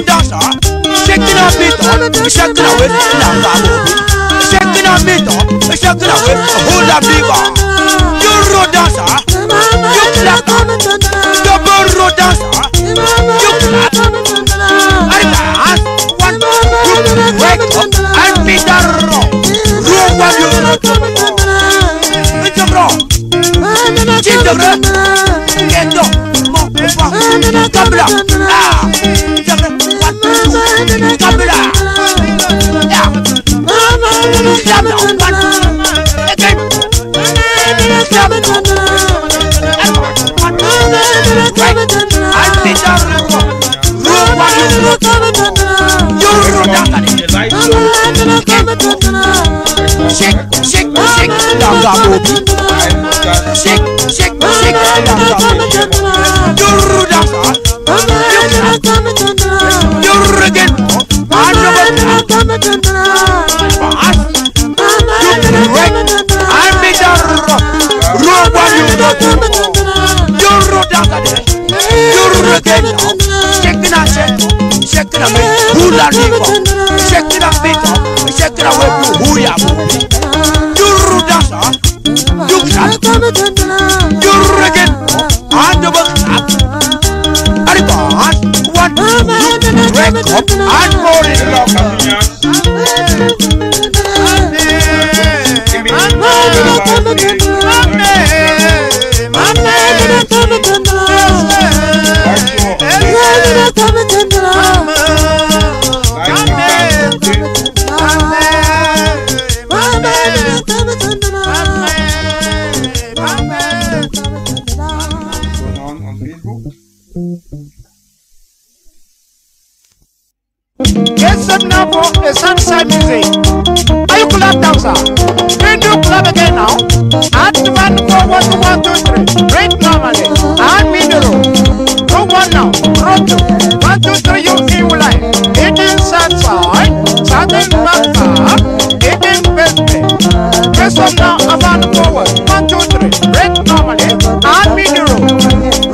dancer, shaking a bit on, shaking away, shaking a bit on, shaking away, hold a beaver. You road dancer, you clap, double road dancer, you clap, and dance, one, you wake up, and beat the rock, roll while you rock. It's a rock, keep the rock, get up, Kabla, Kabla, Get up now for the Sunside Music. Are you club dancer? Can you club again now? Add the 1 4 1 2 1 2 3. Break normally. Add middle. Go 1 now. Roll 2. 1 2 3. You in line. 18 side side. Southern back up. 18 best play. Press up now. About forward. 1 2 3. Break normally. Add middle.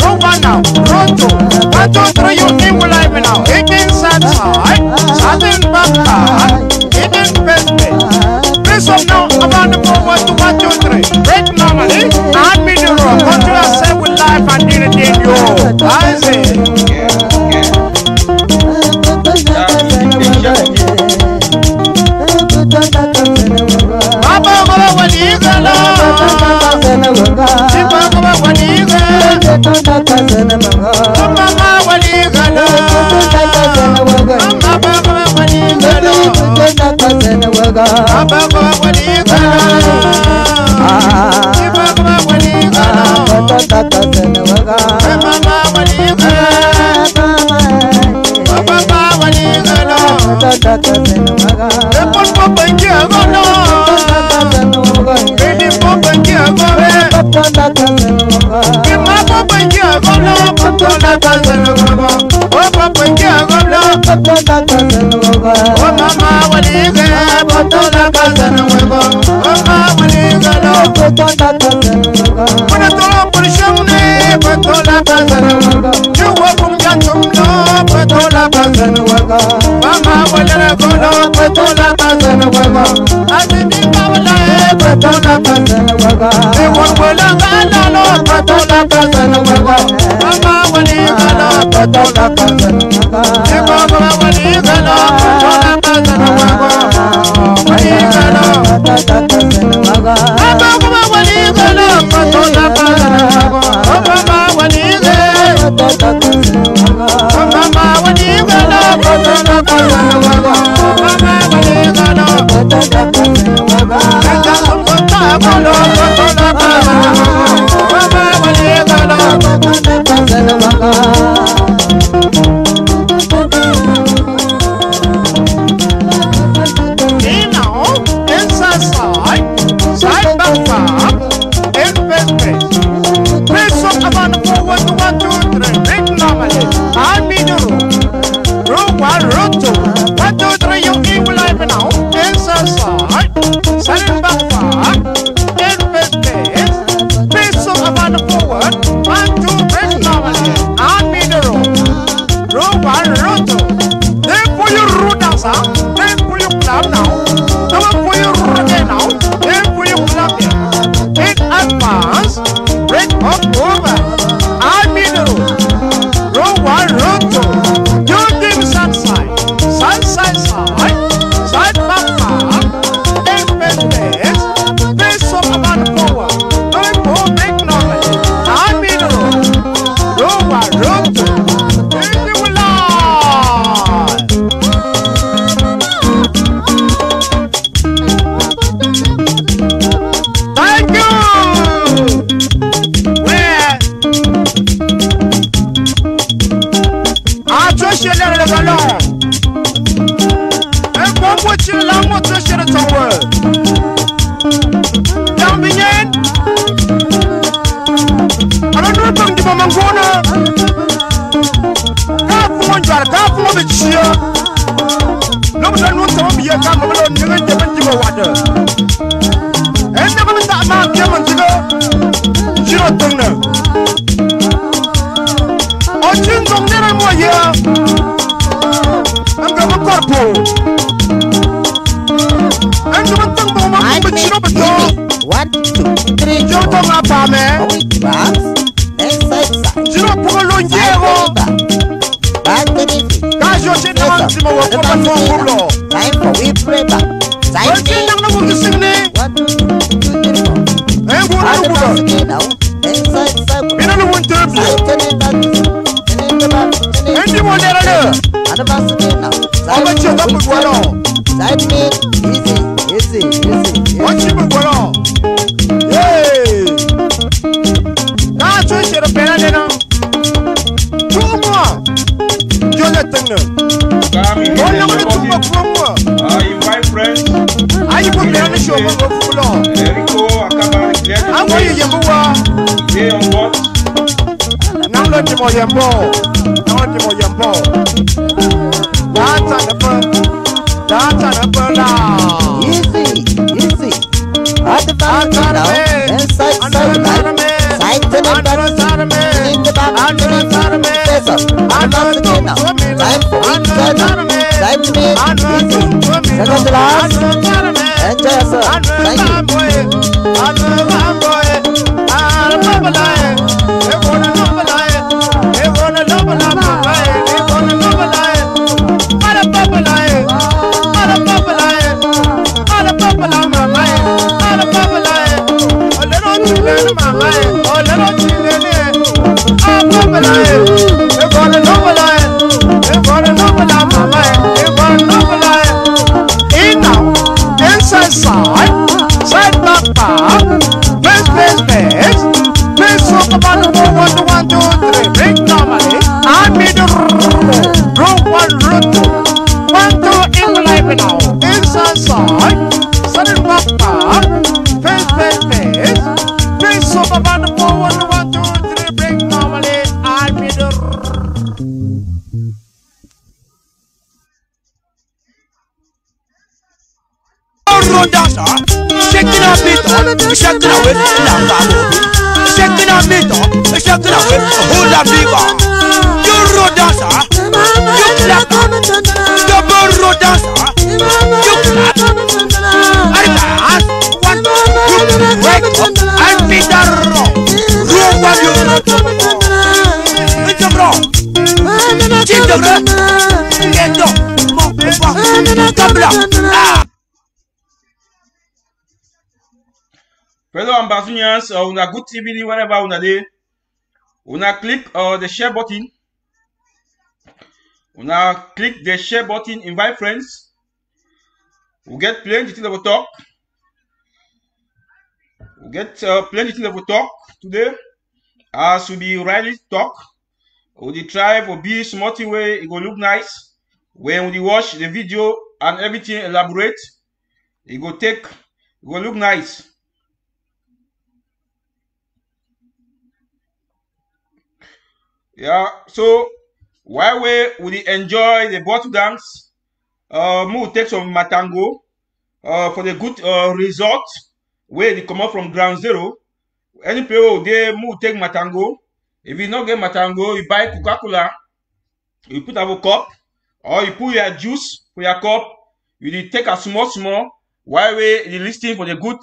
Roll 1 now. Roll 2. 1 2 3. You in line now. 18 side side. Southern back up. 18 best play. Press up now. About forward to 1 2 3. Break normally. Add middle. Come to yourself with life and entertain you. I say. Side, back, in best place. Face up, about forward, 1 2 J'entends ma femme. Je ne prends le diero. Quand je suis dans le ciment, on va faire un boulot. Je suis dans le boulot de Sydney. Un boulot. Il a le monde de un du monde est là. On va tuer dans le boulot. On tue le boulot. Hey! Quand tu es le pénal, pour moi, je le tenais. On a le tout pour moi. My friends, Aïe, vous bien le show, mon boulot. Erico, Akaba, Ah oui, il y a moi. et on vote. Non, le timo yambo. Non, le timo yambo. That's a peu. That's a peu là. Fellow ambassadors, on a good TV wherever on a day. On a click the share button. On a click the share button, invite friends. We get plenty of talk. We get plenty of talk today. As we be ready to talk. We try for be smart way it go look nice. When we watch the video and everything elaborate, it go look nice. Yeah, so while we enjoy the bottle dance, we will take some matango for the good result where they come out from ground zero. Any player there, we will take matango. If you not get matango, you buy Coca-Cola, you put a cup, or you put your juice for your cup. You take a small while we listening for the good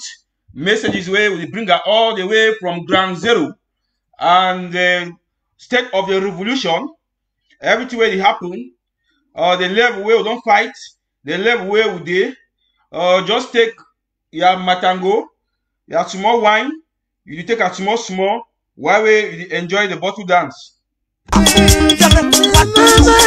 messages where we bring her all the way from ground zero and the state of the revolution. Everything where it happen, the level where we don't fight, the level where we dey, just take your matango, your small wine, you take a small while we enjoy the bottle dance. You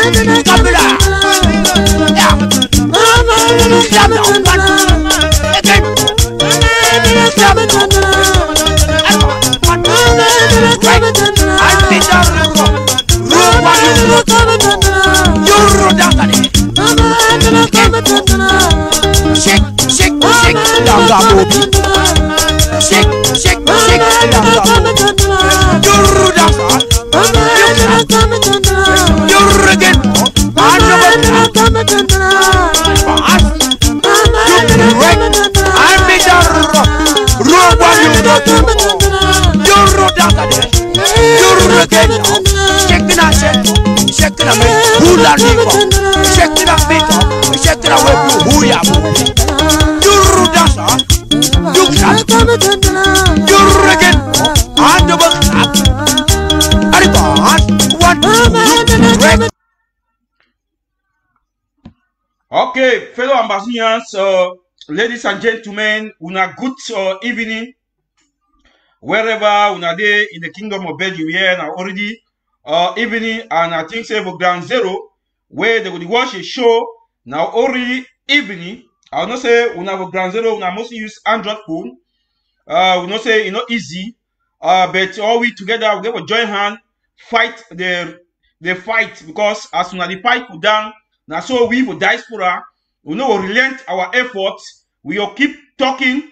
Okay, fellow Ambazonians, ladies and gentlemen, una good evening. Wherever una dey in the kingdom of Belgium here now already evening, and I think say for Ground Zero, where they will watch a show now already evening. I will not say una for Ground Zero, una mostly use Android phone. We not say it's not easy, but all we together we will join hand fight the fight, because as soon as the fight put down, now so we for diaspora, we know we relent our efforts. We will keep talking,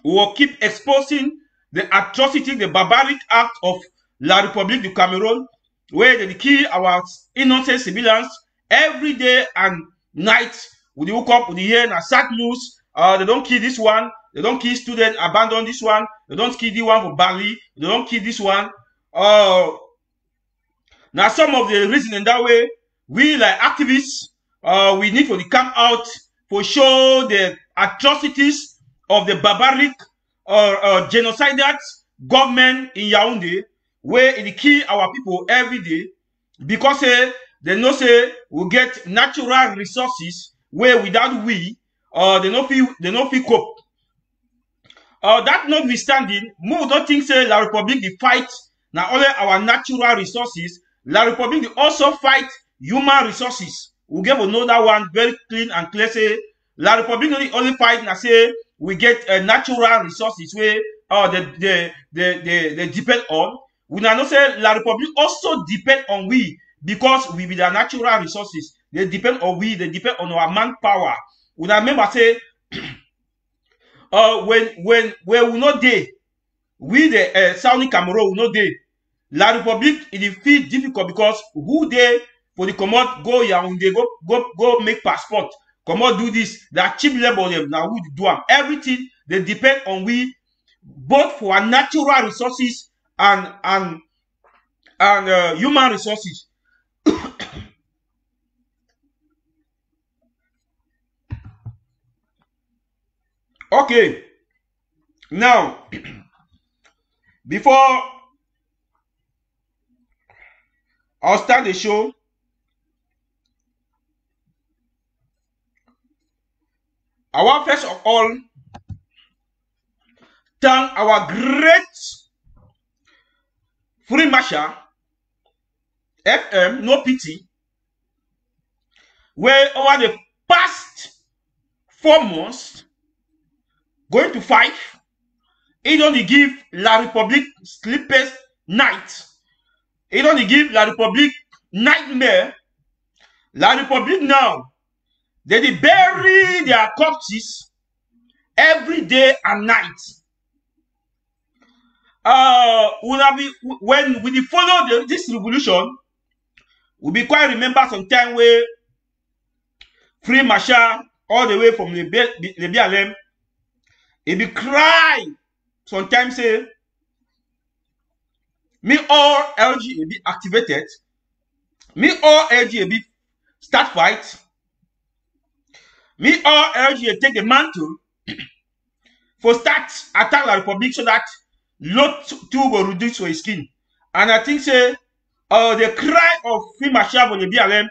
we will keep exposing the atrocity, the barbaric act of La République du Cameroon, where they kill our innocent civilians every day and night. With the hook up, with the hear and sad news. They don't kill this one. They don't kill students, abandon this one. They don't kill the one for Bali. They don't kill this one. Now some of the reason in that way, we like activists, we need to come out for show the atrocities of the barbaric genocidal government in Yaoundé, where it kill our people every day, because they know say we get natural resources where without we they no fit cope. That notwithstanding, we don't think say La République the fight now only our natural resources. La République they also fight human resources. We get another one very clean and clear. Say La République not only fight now say we get natural resources where they depend on. We now say La République also depend on we, because we with our natural resources. They depend on we, they depend on our manpower. We now remember say when we not there, we the Southern Cameroon we not there. La République it feel difficult because who they for the commode go Yaoundé, go make passport, commode do this, that cheap labor them now we do them. Everything they depend on we, both for our natural resources and human resources. Okay, now before I'll start the show, I want first of all thank our great Free Marshal FM, no pity, where over the past 4 months, going to 5, it only give La République sleepless night. It only give La République nightmare. La République now, they bury their corpses every day and night. When we follow this revolution, we be quite remember some time where Free Marshal all the way from the BLM, he be cry sometimes say me all LG be activated, me all LG be start fight, me all LG take the mantle for start attack La République so that lot too will reduce for his skin. And I think say the cry of Free Marshal for the BLM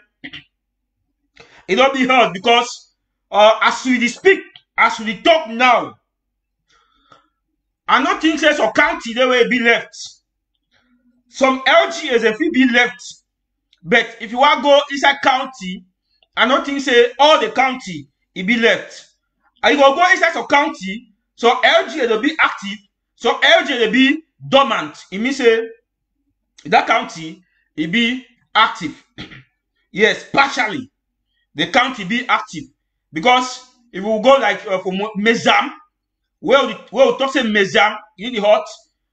it don't be heard, because as we speak, as we talk now, I don't think say some county they will be left. Some LG as if it be left. But if you want to go inside county, I don't think say all the county it be left. And you go inside some county, so LG will be active, so LG will be dormant. It means say that county it be active. Yes, partially. The county be active. Because if we go like for Mezam, where we talk say Mezam in the hot,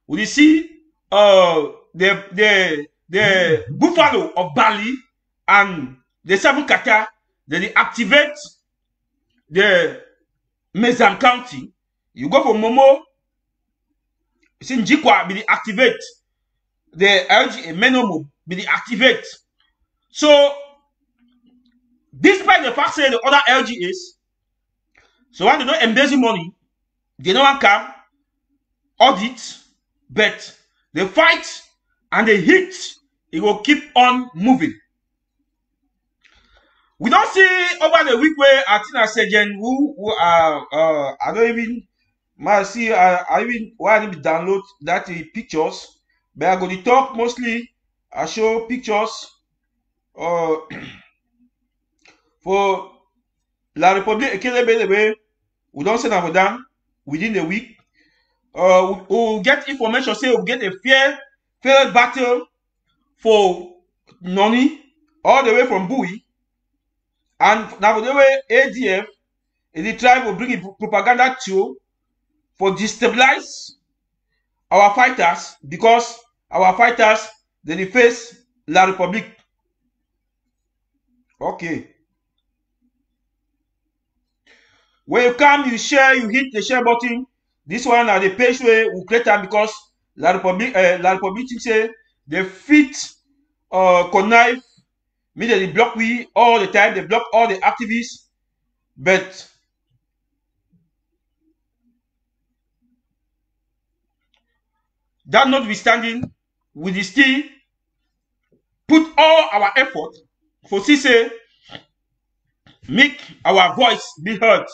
we see the buffalo of Bali and the 7 kata, they activate the Mezam County. You go for Momo, you see Njikwa be activate the LG Menomo be activate. So despite the fact that the other LGAs, so when they don't embezzle money, they don't come audit, but they fight and they hit, it will keep on moving. We don't see over the week where Atina Sejen who I don't even might see I even why I didn't download that pictures, but I go to talk mostly. I show pictures for La République Ekelebe. We don't send them down within the week. We'll get information, say we'll get a fair battle for Noni all the way from Bui. And now the way ADF the tribe will bring propaganda to for destabilize our fighters, because our fighters they face La République. Okay. When you come, you share, you hit the share button. This one are the page where we create them because La République say they fit connive, mean they block we all the time, they block all the activists, but that notwithstanding, we still put all our effort for say make our voice be heard.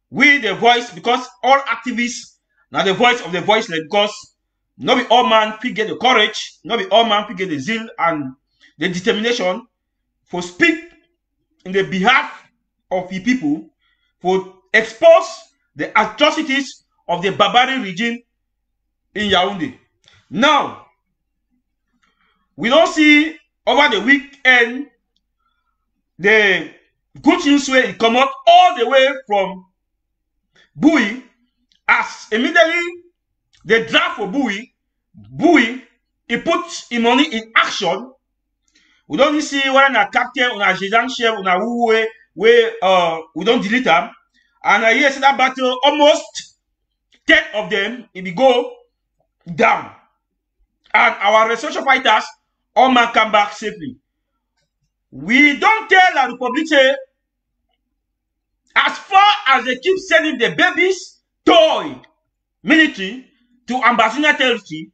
We the voice, because all activists now the voice of the voiceless, because not be all man fit get the courage, not be all man fit get the zeal and the determination for speak in the behalf of the people, for expose the atrocities of the barbarian regime in Yaoundé. Now, we don't see over the weekend the good news where it come out all the way from Bui, as immediately the draft for Bui, he puts his money in action. We don't see whether a captain or a adjutant chef or a who we don't delete them. And I hear that battle almost 10 of them it will go down. And our research fighters all man come back safely. We don't tell La République say, as far as they keep sending the babies, toy, military to Ambazina territory,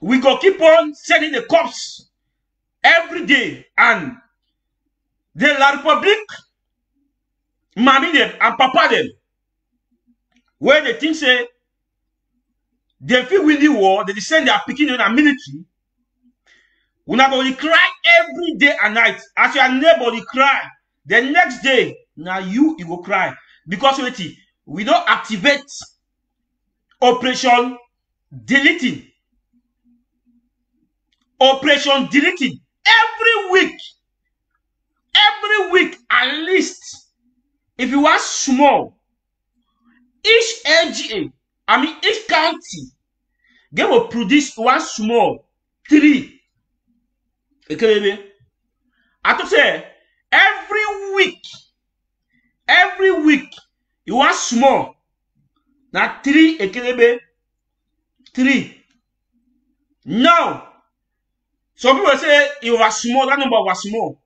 we go keep on sending the cops every day, and the La République, mommy them and papa them, where they think say they feel win the war, they send their picking in a military. We not going to cry every day and night. As your neighbor cry, the next day, now you will cry. Because we don't activate Operation Deleting. Operation Deleting. Every week, at least, if you are small, each LGA, each county, they will produce one small 3. Okay, I have to say, every week, you want small. Now 3 ekelebe 3. Now, some people say it was small, that number was small.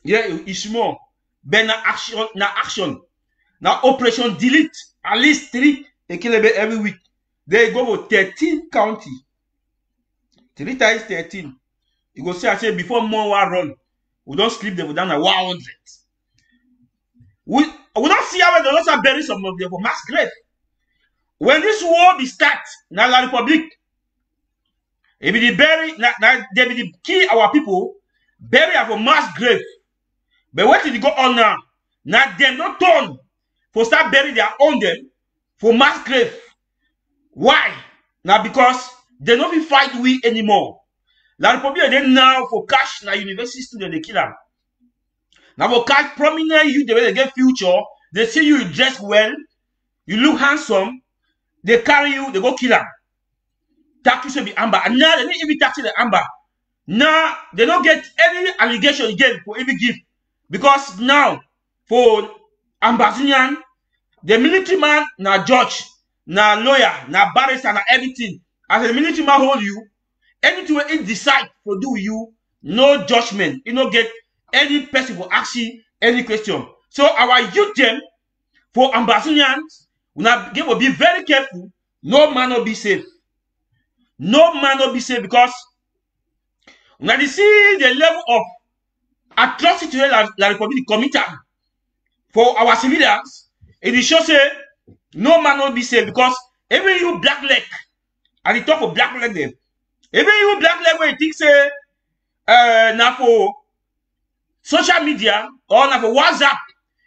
Yeah, it's small. But now action. Now Operation Delete, at least 3 ekelebe every week. They go for 13 county. 3 times 13. You go say, I say, before more war run, we don't sleep, they go down at 100. We don't see how they also bury some of them for mass grave. When this war be start, now La République, if they bury, now they will kill our people, bury for mass grave. But what did it go on now? Now they not turn for start bury their own them for mass grave. Why? Now because they don't be fight we anymore. La République then now for cash na university student they kill them. Now for cash prominent you the way they get future, they see you dress well, you look handsome, they carry you, they go kill them. Taxi should be amber. And now they didn't even taxi the amber. Now they don't get any allegation again for every gift. Because now for Ambazinian, the military man na judge, na lawyer, na barrister, na everything. As the military man hold you, anything it decide for do you, no judgment. You don't get any person for asking any question. So our youth them for Ambazinians, we will be very careful. No man will be safe. No man will be safe because when you see the level of atrocity la République committed for our civilians, it is show say no man will be safe because even you black leg, at the top of black leg them, even you black leg where you think say now for social media or now for WhatsApp,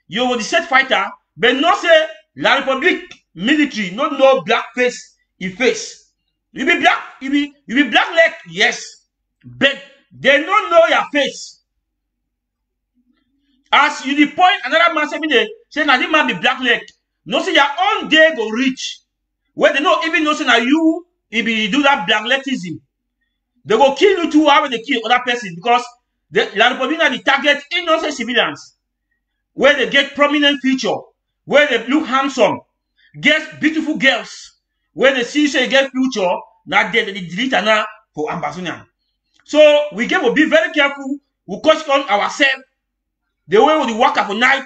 you will the set fighter, but not say la République military, not no black face, he face. You be black, you be black leg, yes, but they don't know your face. As you the point, another man say now this man be black leg. No say your own day go reach. Where they don't even know say now you if you do that black legtism. They go kill you too how they kill other person because La République are the target innocent civilians. Where they get prominent feature, where they look handsome, get beautiful girls, where they see say get future, now they delete now for Ambazonian. So we get to be very careful, we caution ourselves. The way we work for night,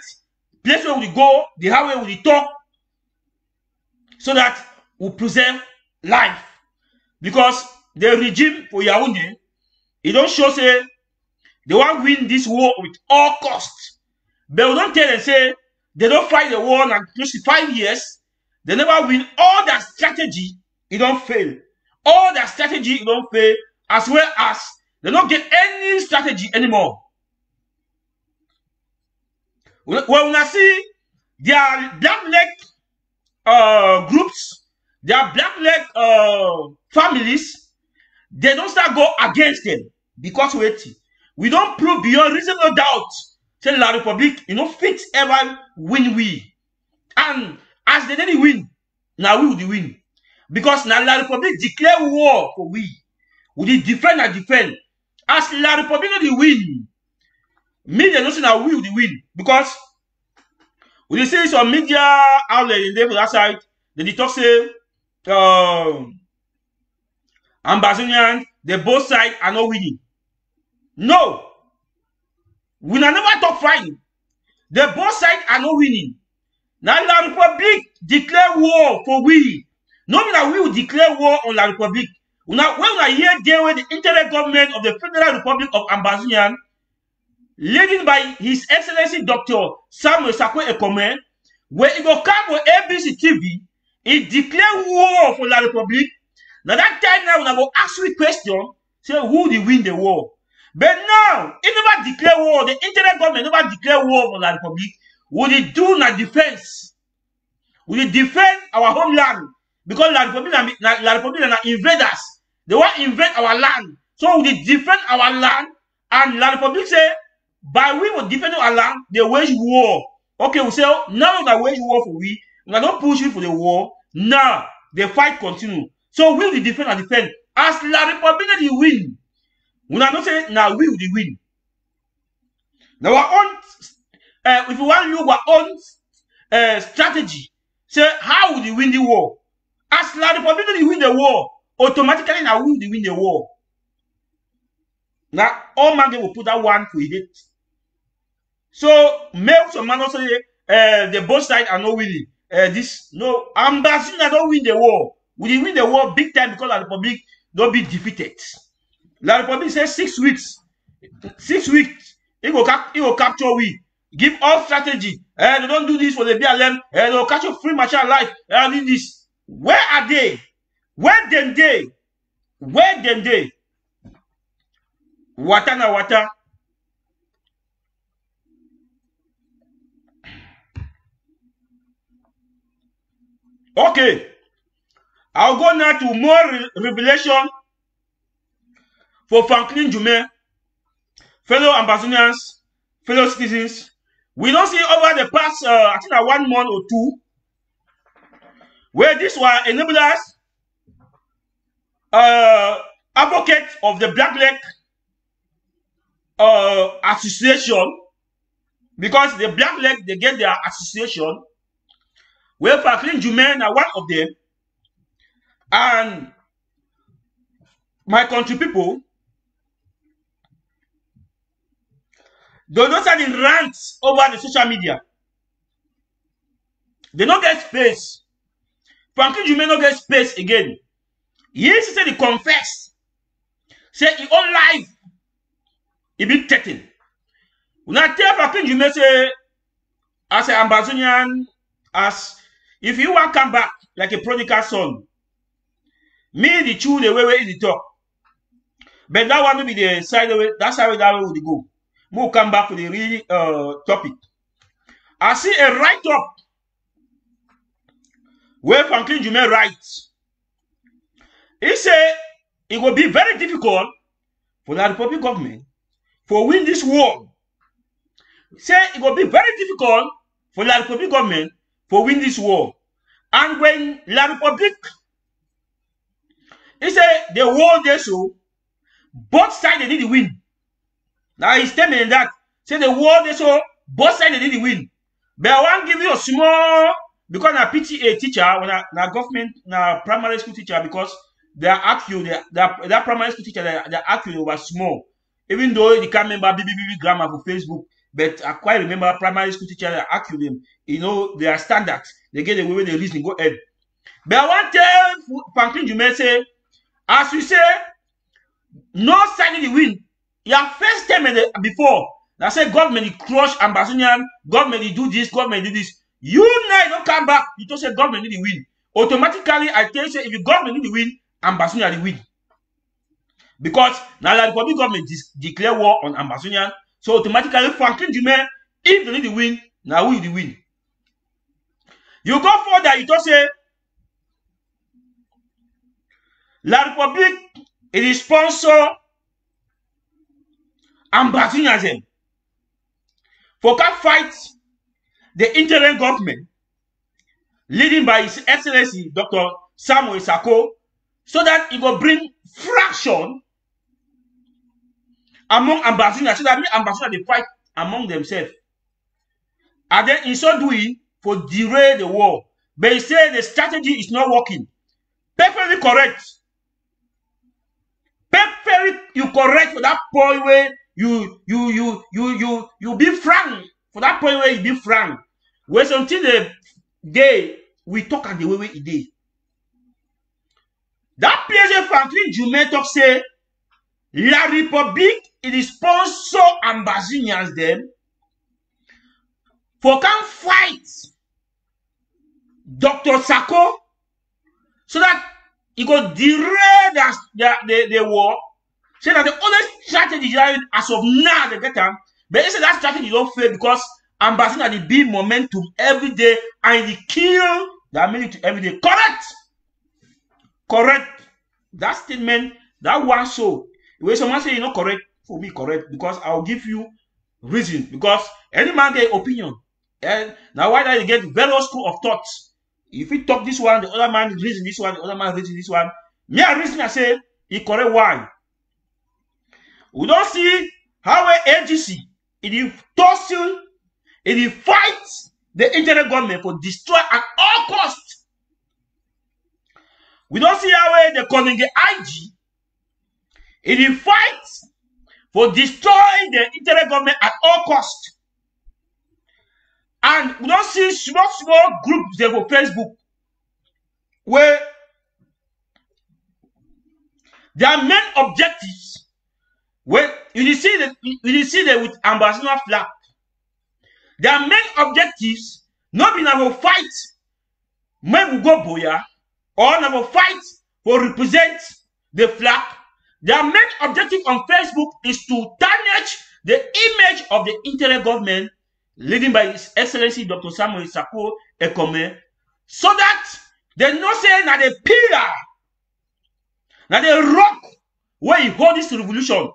place where we go, the how we talk, so that we preserve life. Because the regime for Yaoundé, it don't show say they want to win this war with all costs. But we don't tell them say they don't fight the war in close to 5 years. They never win. All that strategy, it don't fail. All that strategy, it don't fail. As well as they don't get any strategy anymore. When I see their black leg groups, their black leg families, they don't start go against them because we don't prove beyond reasonable doubt. Say La République, fit ever win we, and as they didn't win, now we will win because now La République declare war for we will defend and defend. As La République not win. Media don't say now we will win because we see some media outlet in there for that side. They talk say Ambazonian, the both sides are not winning. No, we never talk fighting. The both sides are not winning. Now La République declare war for we. No mean that we will declare war on La République. When I hear there where the internet government of the Federal Republic of Ambazonian, leading by His Excellency Dr. Samuel Sakwe Ekome, where he go come for ABC TV, he declare war for La République. Now that time now, when I go ask you a question, say who will win the war? But now, he never declare war. The internet government never declare war for La République. Will it do na defense? Will it defend our homeland? Because La République are invaders. They want to invade our land. So will it defend our land? And La République say, by we will defend our land, they wage war. Okay, we say, now they wage war for we. We don't push you for the war. Now, the fight continue. So we will defend and defend. As La République they win. We not say, now we will win. Now our own, if you want to look our own strategy, say, how will they win the war? As La République they win the war, automatically now we will win the war. Now, all man will put that one for it. So, make some man also say, the both sides are not winning. No, Ambazonian don't win the war. We win the war big time because La République don't be defeated. La République says 6 weeks. 6 weeks, it will capture we. Give all strategy. They don't do this for the BLM. They will catch you free martial life. They do this. Where are they? Where them they? Where them they? Wata na wata. Okay. I'll go now to more revelation for Franklin Jume, fellow Ambazonians, fellow citizens. We don't see over the past, I think 1 month or 2, where these were enablers, advocates of the Black Leg association, because the Black Leg, they get their association, where Franklin Jume are one of them, and my country people, they don't start in rants over the social media. They don't get space. Franklin Jume don't get space again. Yes, he said he confessed. Say he own life. He be threatened. Una tell Franklin Jume say, as an Ambazonian, as if you want to come back like a prodigal son, me the true the way is the talk. But that one will be the side of it. That's how that way would go. We'll come back to the real topic. I see a write-up where Franklin Jume writes. He said it will be very difficult for the Republic government for win this war. He said it will be very difficult for the Republic government for win this war. And when La Republic, he said the war they show, both sides they need to win. Now he's telling me that. Say the war they show, both sides they need to win. But I want to give you a small, because na PTA teacher, when na government, na primary school teacher, because they are accurate, that primary school teacher, they are accurate was small. Even though they can't remember BBB grammar for Facebook, but I quite remember primary school teacher, they are accurate. You know, they are standards. They get away with the reason, go ahead. But I want to tell Franklin Jume say, as we say, no side the win. Your first time before, I said government crush Ambazonian, government do this, government do this. You now don't come back, you just say government need to win. Automatically, I tell you, if the government need to win, Ambazonian will win. Because now the Republic government declare war on Ambazonian, so automatically Franklin Jume, if they need to win, now we will win. You go further, you just say La Republic is sponsor Ambazonianism for can fight the interim government leading by His Excellency Dr. Samuel Sako, so that it will bring fraction among Ambazonians, so that Ambazonians they fight among themselves. And then in so doing, for derail the war. But he said the strategy is not working. Perfectly correct. Perfectly you correct for that point where you be frank. For that point where you be frank. Where until the day we talk at the way it is. That place where Franklin Jume talk say La Republique is sponsor Ambazonians them for can fight Dr. Sako so that he go derail the war. Say that the only strategy as of now they get them, but they say that strategy don't fail because Ambazonians they build momentum every day and they kill the military every day. Correct. Correct. That statement, that one so. When someone say you're not correct, for me correct, because I'll give you reason. Because any man get opinion. And now why do you get various school of thoughts? If we talk this one, the other man reason this one, the other man reason this one. Me I reason I say he correct why. We don't see how AGC it tussle, it fights the interim government for destroy at all costs. We don't see how the calling the IG it fights for destroying the interim government at all costs. And we don't see small groups there for Facebook where their main objectives, when you see that with Ambazonian flag, their main objectives not being able to fight Mebugo Boya or never fight for represent the flag. Their main objective on Facebook is to tarnish the image of the interim government leading by His Excellency Dr. Samuel Sako Ekome, so that they not say that the pillar, that the rock where he hold this revolution,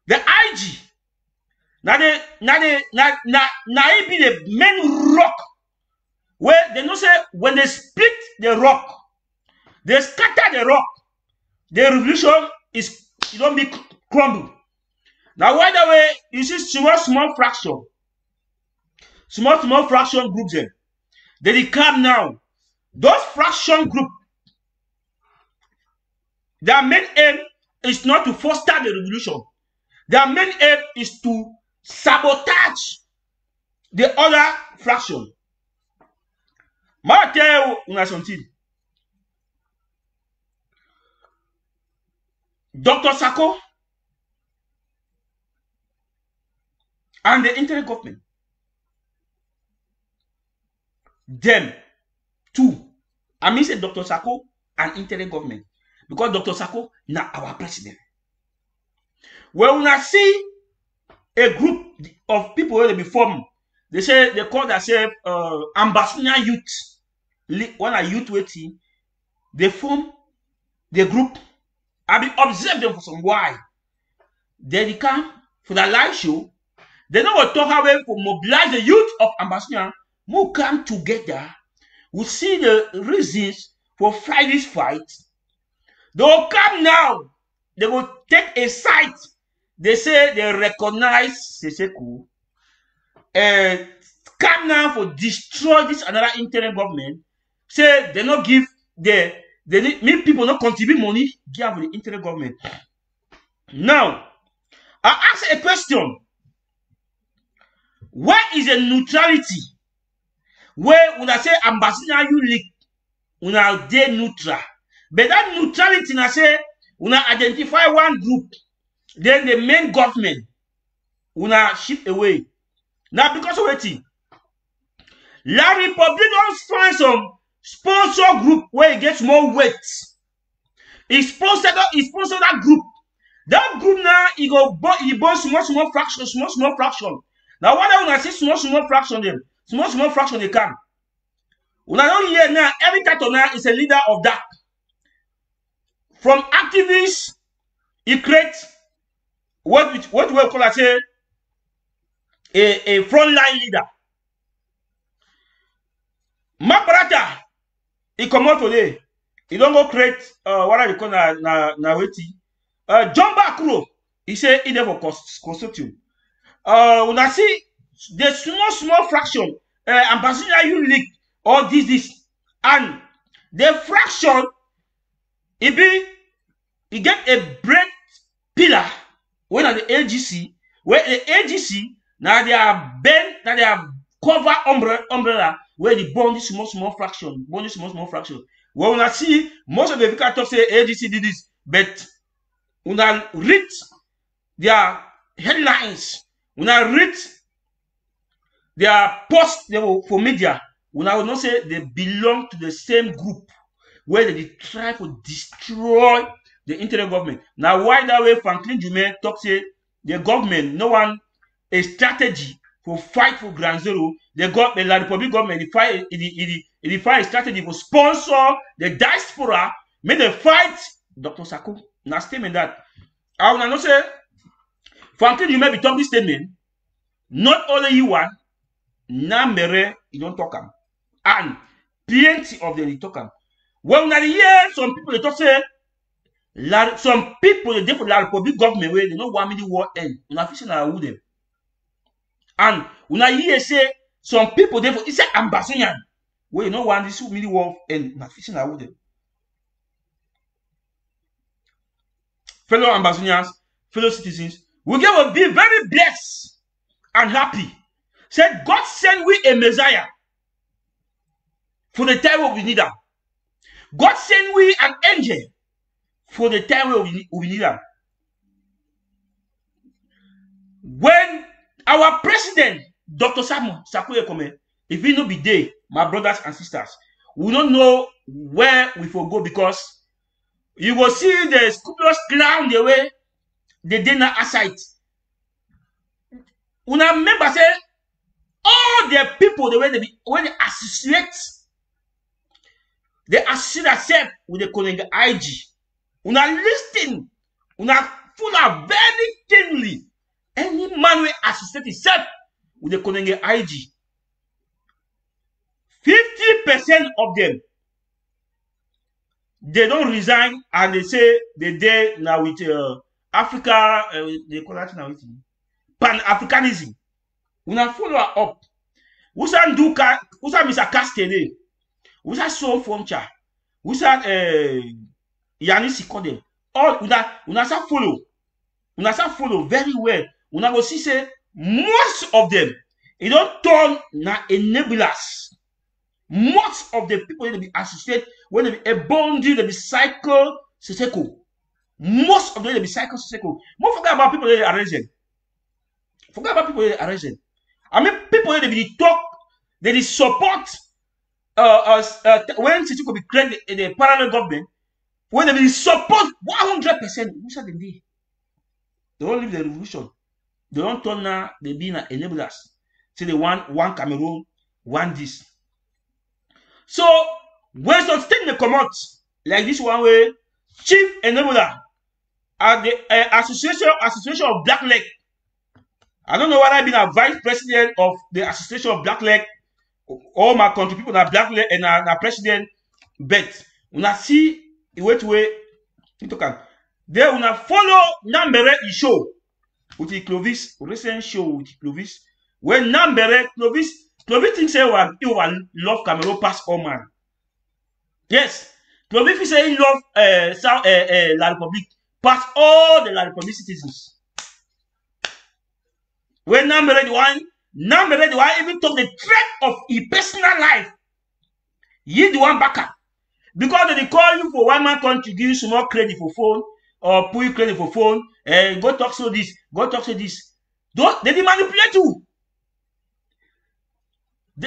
the IG, it be the main rock where they not say when they split the rock, they scatter the rock, the revolution is it don't be crumbled. Now, why the way you see small fraction, small fraction groups there, they come now. Those fraction group, their main aim is not to foster the revolution. Their main aim is to sabotage the other fraction. I tell you something. Dr. Sako, and the interim government. Them two. I mean, say Dr. Sako and interim government. Because Dr. Sako now our president. When we see a group of people where they be formed, they say they call themselves Ambassador Youth. When a youth waiting, they form the group. I be observe them for some while. Then they come for the live show. They know what talk how to mobilize the youth of Ambassador who come together. We see the reasons for fight this fight. They will come now. They will take a side. They say they recognize Seseku and come now for destroy this another interim government. Say they not give they need people not contribute money give the interim government. Now, I ask a question. Where is the neutrality? Where when I say Ambassador you leak, when I dey neutral. But that neutrality, I say, when I identify one group, then the main government when I ship away. Now, because of it, La Republicans find some sponsor group where it gets more weight. He sponsor that group. That group now, he born small fraction. Now, what when I say small fraction, them small fraction they come. When I don't hear now, every title now is a leader of that. From activists, he creates what we call as a frontline leader. My brother, he come out today. He don't go create what I call na waiting. John Bakuro, he say he never consortium. When I see the small fraction, Ambassador you leak all this, and the fraction. He get a break pillar when at the AGC, where the AGC now they are bent, now they are cover umbrella where the bond is small fraction. When I see most of the people talk say AGC did this, but when I read their headlines, when I read their posts for media, when I will not say they belong to the same group. Where they try to destroy the interim government. Now, why that way Franklin Jume talk say the government no one a strategy for fight for Ground Zero. The Republic government find a strategy for sponsor the diaspora. May they fight Dr. Sako. Now statement that I will not say Franklin Jume be talk this statement. Not only you one, na mere you don't talk am, and plenty of them they talk am. When I hear some people they talk say some people they for the Republic government where they don't want me the war end. When I feel na who them. And when I hear say some people they for it's a ambassador where you don't want this me the war end. When I feel na who them. Fellow ambassadors, fellow citizens, we will be very blessed and happy. Said God send we a Messiah for the time where we need them. God send we an angel for the time where we need them. When our president, Dr. Sako Ekome, if he no be there, my brothers and sisters, we don't know where we will go because you will see the scrupulous clown the way they did not aside. When I remember say all the people the way when they associate themselves with the Koning IG. Una listen, una full of very thinly. Any man will associate himself with the Koning IG. 50% of them, they don't resign and they say they dare now with Africa, they call that now with Pan-Africanism. Una follow up. Usa Mr. Castele. Usa so Foncha. Usa Yanis Kodem. All una follow. Una follow very well. Una go see say most of them, it don't turn na enablers. Most of the people they be associated when they be a boundary, they be cycle Seseko. Most of them they be cycle Seseko. Don't forget about people that are raising. Forget about people that arrest them. I mean, people that they talk, they support when Titi could be created the parallel government, when they support 100%, who said they don't leave the revolution. They don't turn now, they be enablers. Say they want one Cameroon, one this. So when some statement come out like this one way, chief enabler at the association of Black Leg. I don't know whether I've been a vice president of the association of Black Leg. All my country people are Black Leg and are president. But when I see the way they will follow Nambere show with the Clovis recent show with Clovis. When Nambere Clovis thinks he will love Cameroon past all man. Yes, Clovis is saying love La République past all the La République citizens. When Nambere the one even talk the threat of his personal life. He the one back up. Because they call you for one man country, give you some more credit for phone, or put you credit for phone, and go talk so this, go talk so this. They manipulate you.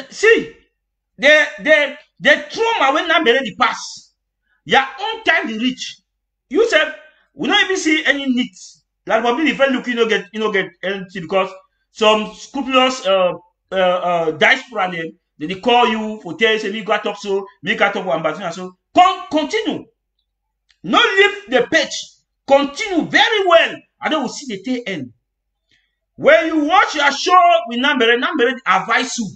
See, they trauma when Nambere the pass. Your own time they reach. You said we don't even see any needs. Like probably if you look, you don't get anything because some scrupulous diaspora name, they call you for tell you me got talk so, me got talk for ambassador so. Continue. Not leave the page. Continue very well. And then we'll see the tail end. When you watch your show with Nambere advise you.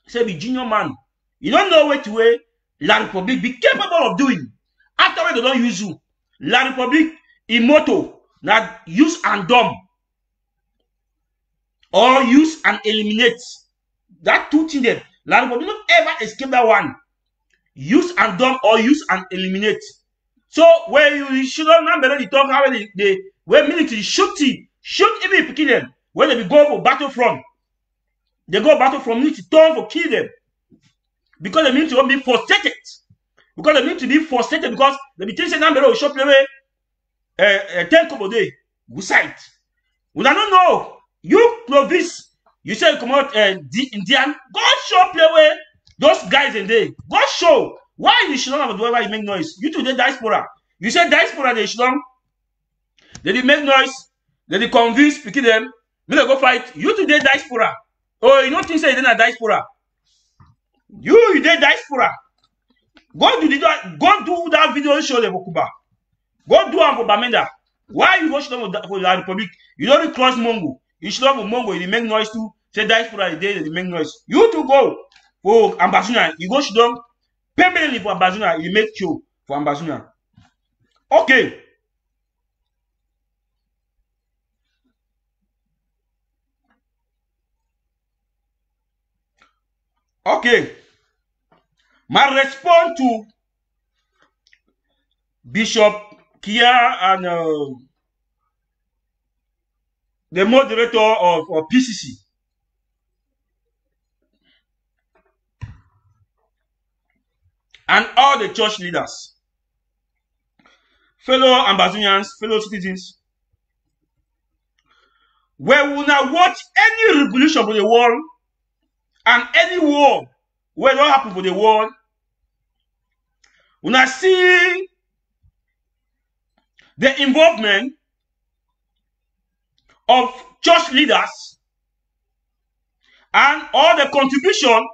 Say be junior man. You don't know what way La République be capable of doing. After they don't use you. La République in motto. Now use and dumb. Or use and eliminate. That two things there. La République don't ever escape that one. Use and dump or use and eliminate. So when you shoot on Nambere, they talk how they when military shoot even to kill them. When they go for battlefront, they go battlefront military turn for kill them. Because they mean to be frustrated. Because they mean to be frustrated because they be telling Nambere will shop away 10 kobo day. Good sight. We don't know. You Clovis, you say come out Indian, go shop away. Those guys in there, go show why you should not have whoever you make noise. You to the diaspora. You say diaspora they should not. They make noise. They convince picking them. May they go fight. You to the diaspora. Oh, you don't think say you're not diaspora. You the diaspora. Go do that video show them for Cuba. Go do them for Bamenda. Why you watch them for the Republic? You don't cross Mongo. You should have a Mongo. You make noise too. Say diaspora is there. They make noise. You to go. For ambassador, you go show them permanently for ambassador, you make show for ambassador. Okay. Okay. My response to Bishop Kia and the moderator of PCC. And all the church leaders, fellow ambassadors, fellow citizens, when we now watch any revolution for the world and any war where don't happen for the world, we now see the involvement of church leaders and all the contribution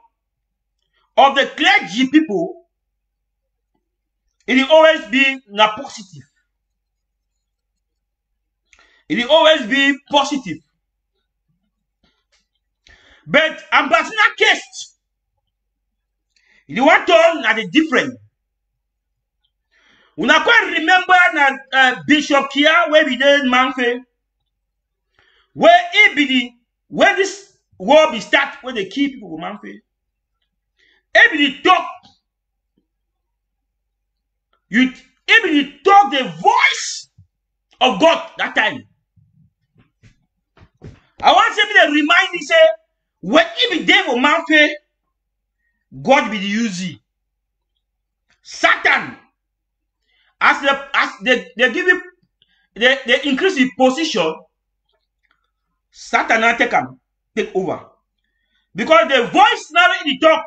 of the clergy people. It will always be positive. It will always be positive. But ambassador case, the one turn at a different. We not quite remember that Bishop Kia where we did Manfe, where it be the when this war be start when they kill people with Manfe. It be the talk. You even talk the voice of God that time. I want to say remind you say when even devil Manfe, God be the UZ. Satan, as they give him they increase his position, Satan now take over. Because the voice now in the top,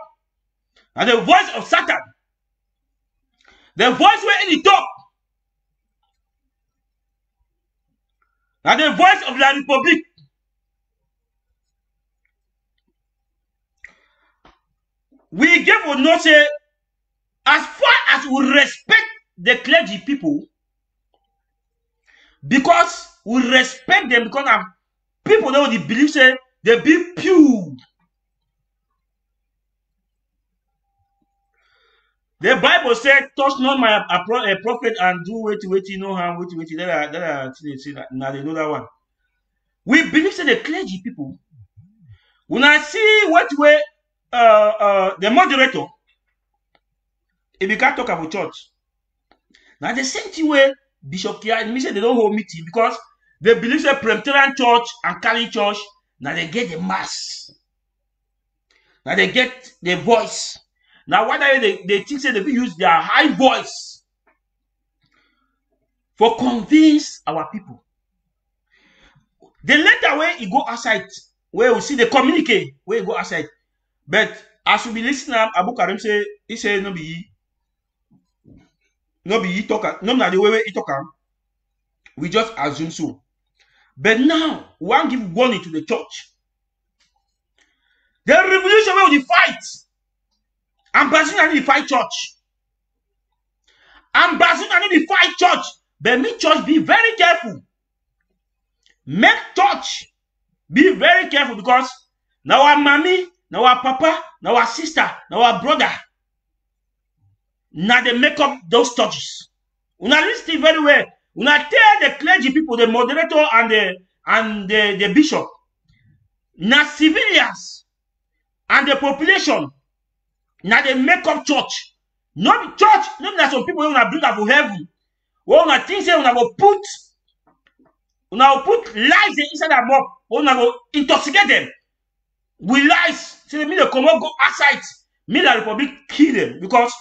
and the voice of Satan, the voice where in the top, and the voice of La Republic. We give a note say, as far as we respect the clergy people, because we respect them, because people know the belief say they be pure. The Bible said, touch not a prophet and do wait, no harm, wait. Now they know that one. We believe say the clergy people, when I see what way the moderator, if you can't talk about church. Now the same thing way Bishop Kia and me say they don't hold meeting because they believe say Presbyterian church and Catholic church, now they get the mass. Now they get the voice. Now why they think say they use their high voice for convince our people. The later way you go outside, where we see the communicate, where you go outside. But as we be listening, Abu Karim say, he say no be he talk, no the way he talk. We just assume so. But now we want to give warning to the church. The revolution will the fight. Ambassador need to fight church. Ambassador need to fight church. But make church be very careful. Make church be very careful because now our mommy, now our papa, now our sister, now our brother, now they make up those churches. Una listen very well. Una tell the clergy people, the moderator and the bishop, now civilians and the population, now they make up church. Not church, not that some people wanna bring up for heaven. Well, una think say una will put lies inside that mob. Una will intoxicate them with lies. So they mean they come up, go outside. Me the Republic kill them because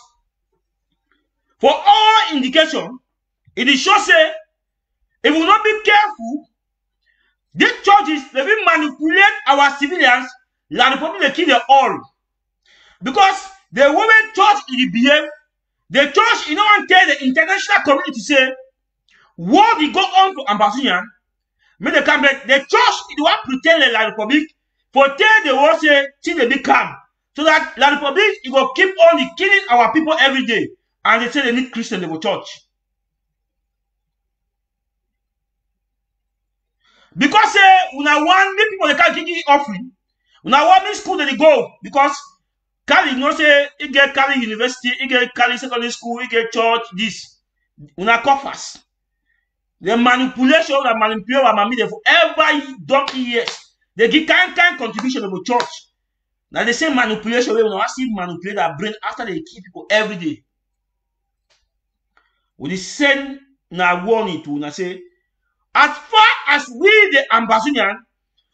for all indication, it is sure say if we will not be careful, these churches they will manipulate our civilians. La Republic they kill them all because the women church in behave. The church, you know, and tell the international community say, what we go on to Ambassador, may they come back. The church, it want pretend La Republic for tell the world say, till they become. So that La Republic, it will keep on killing our people every day. And they say they need Christian, they go church. Because when I want me people, they can't give you offering. When I want me school, they go. Because Cali, you know, say, he get Cali University, he get Cali Secondary School, he get church, this. Una coffers. The manipulation that manipulate our mammy for every donkey years. They give kind contribution to the church. Now the same manipulation we will see manipulate our brain after they kill people every day. We send na warning to una say, as far as we the Ambassador,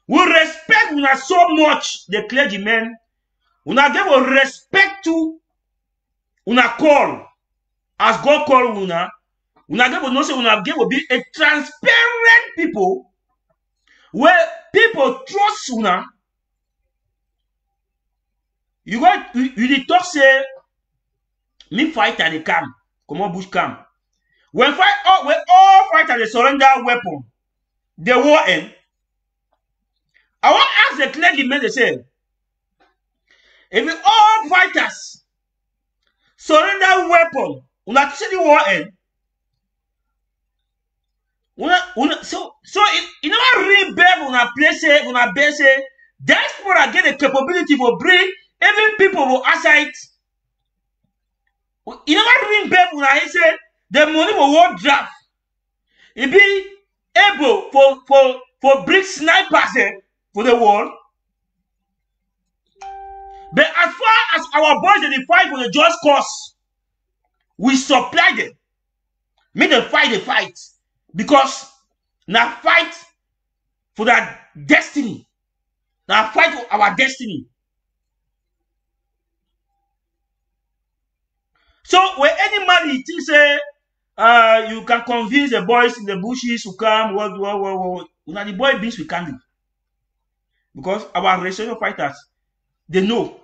we respect una so much the clergymen. Una give a respect to una call as God call una. Una give no say una give be a transparent people where people trust una. You got you talk say me fighter they come on bush come. When all fighters they surrender weapon, the war end. I want to ask the clergymen they say. If all fighters surrender weapon, una see the war end. So it never really bad una place una base diaspora get the capability for bring even people will outside. It never really bad una say the money will war draft. It be able for bring snipers for the world. But as far as our boys they fight for the just cause, we supply them. Make them fight the fight. Because now fight for that destiny. Now fight for our destiny. So when any man he thinks you can convince the boys in the bushes to come, now the boy beings we can do. because our restoration fighters, they know.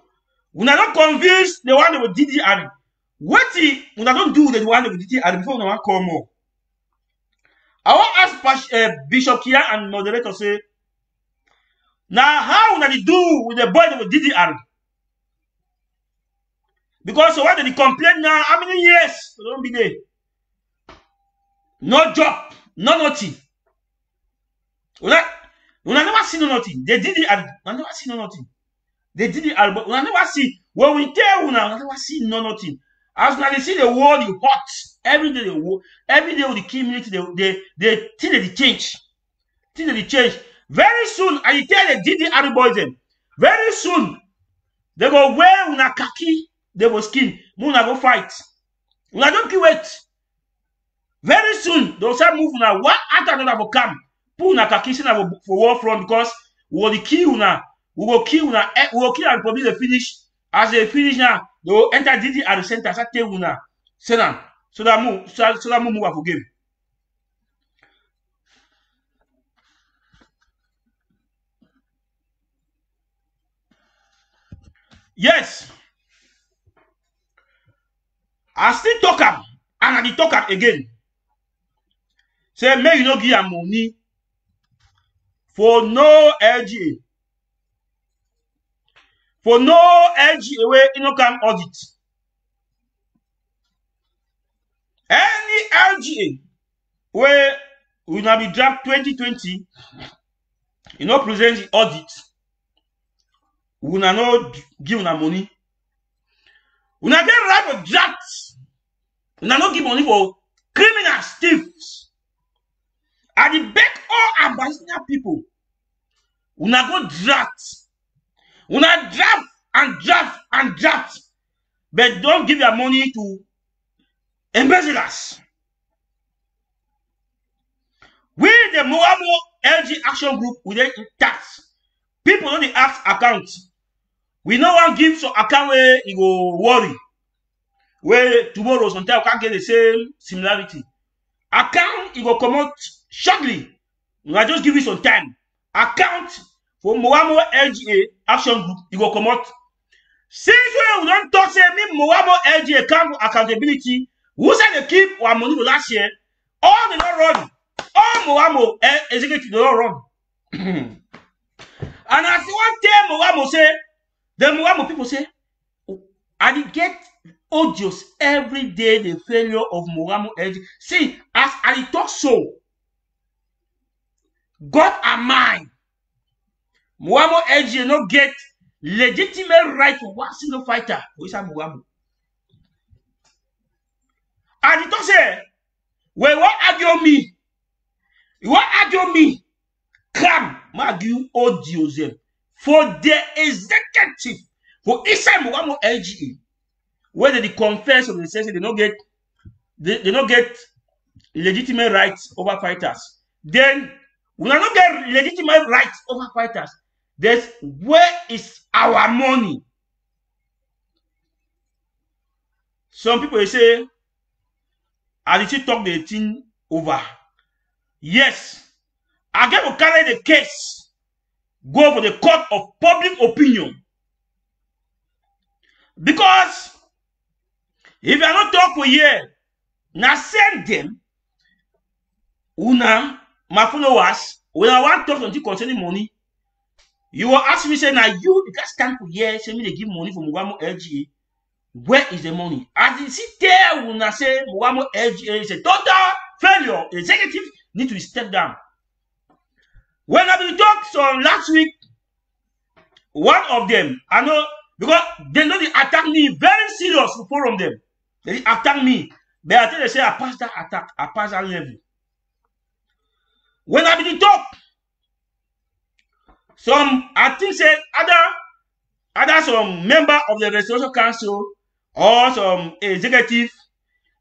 We are not convinced the one with DDR. What if we don't do the one with DDR before we want to call more? I want to ask Bishop Kia and moderator say, now how will they do with the boy with DDR? Because so when they complain now, how many years? They don't be there. No job, no nothing. We never see no nothing. They did it, and we never see no nothing. They did it, but we never see. When we tell you now, we never see no nothing. As when they see the world, you hot. Every day, with the key military, they think they change. Very soon, I tell the DDR boys them. Very soon, they go wear una khaki, they will skin. Muna go fight. Una don't keep wait. Very soon, they'll start moving now. What after another will come? Put una khaki for war front because we will kill una. We will kill una. We will kill and probably they finish. As they finish now, they will enter DD at the center. Start tell una. Say now. So that move for game. Yes. I still talk am and I dey talk am again. Say make you no give am money for no LGA. For no LGA wey you no come audit. Any LGA where we now be draft 2020, you know, present the audit. We will not give una money. We will not get right for drafts. We will not give money for criminals, thieves. At the back all ambassador people, we will not go draft. We will not draft. But don't give your money to embezzlers. We, the Moamo LG Action Group, we dey tax. People don't dey ask account. We no one give some account where you go worry. Where tomorrow sometimes we can't get the same similarity. Account you go come out shortly. I just give you some time. Account for Moamo LGA Action Group, you go come out. Since we don't talk say me Moamo LGA account for accountability, who said they keep our money for last year? All they don't run. All Moamo executive they don't run. And as one day Moamo say, the Moamo people say, I did get audios every day the failure of Moamo LG. See, as I talk so, God and mine, Moamo LG no get legitimate right for one single fighter. Who is Moamo? And it say, when you argue me, come, argue audios them for the executive for inside Moamo LGA, whether they confess or they say they don't get legitimate rights over fighters. Then we don't get legitimate rights over fighters. There's where is our money? Some people say, I did talk the thing over. Yes, I get to carry the case, go for the court of public opinion. Because if you are not talk for year, now send them, una, my followers, when I want to talk something concerning money, you will ask me, say, now you can't stand for year, say me they give money for Moamo LGA. Where is the money? As you sit there, when I say Moamo LGA is a total failure, executive need to step down. When I been talk so last week, one of them, I know, because they know they attack me very serious for forum them. They attack me. But I tell they say I pass that attack, I pass that level. When I been talk, some I think say other some member of the Restoration Council or some executive,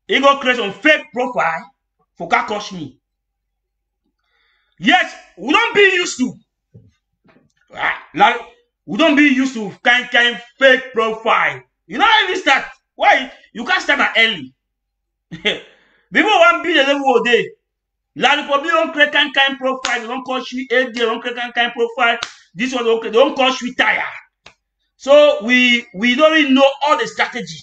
he go create some fake profile for catch me. Yes, we don't be used to. Like we don't be used to kind fake profile. You know how you start? Why? You can't start that early. People want be the level of day. Like the public don't create kind profile, they don't coach you 8 days, don't create kind profile. This one okay, don't call sweet tire. So we don't really know all the strategy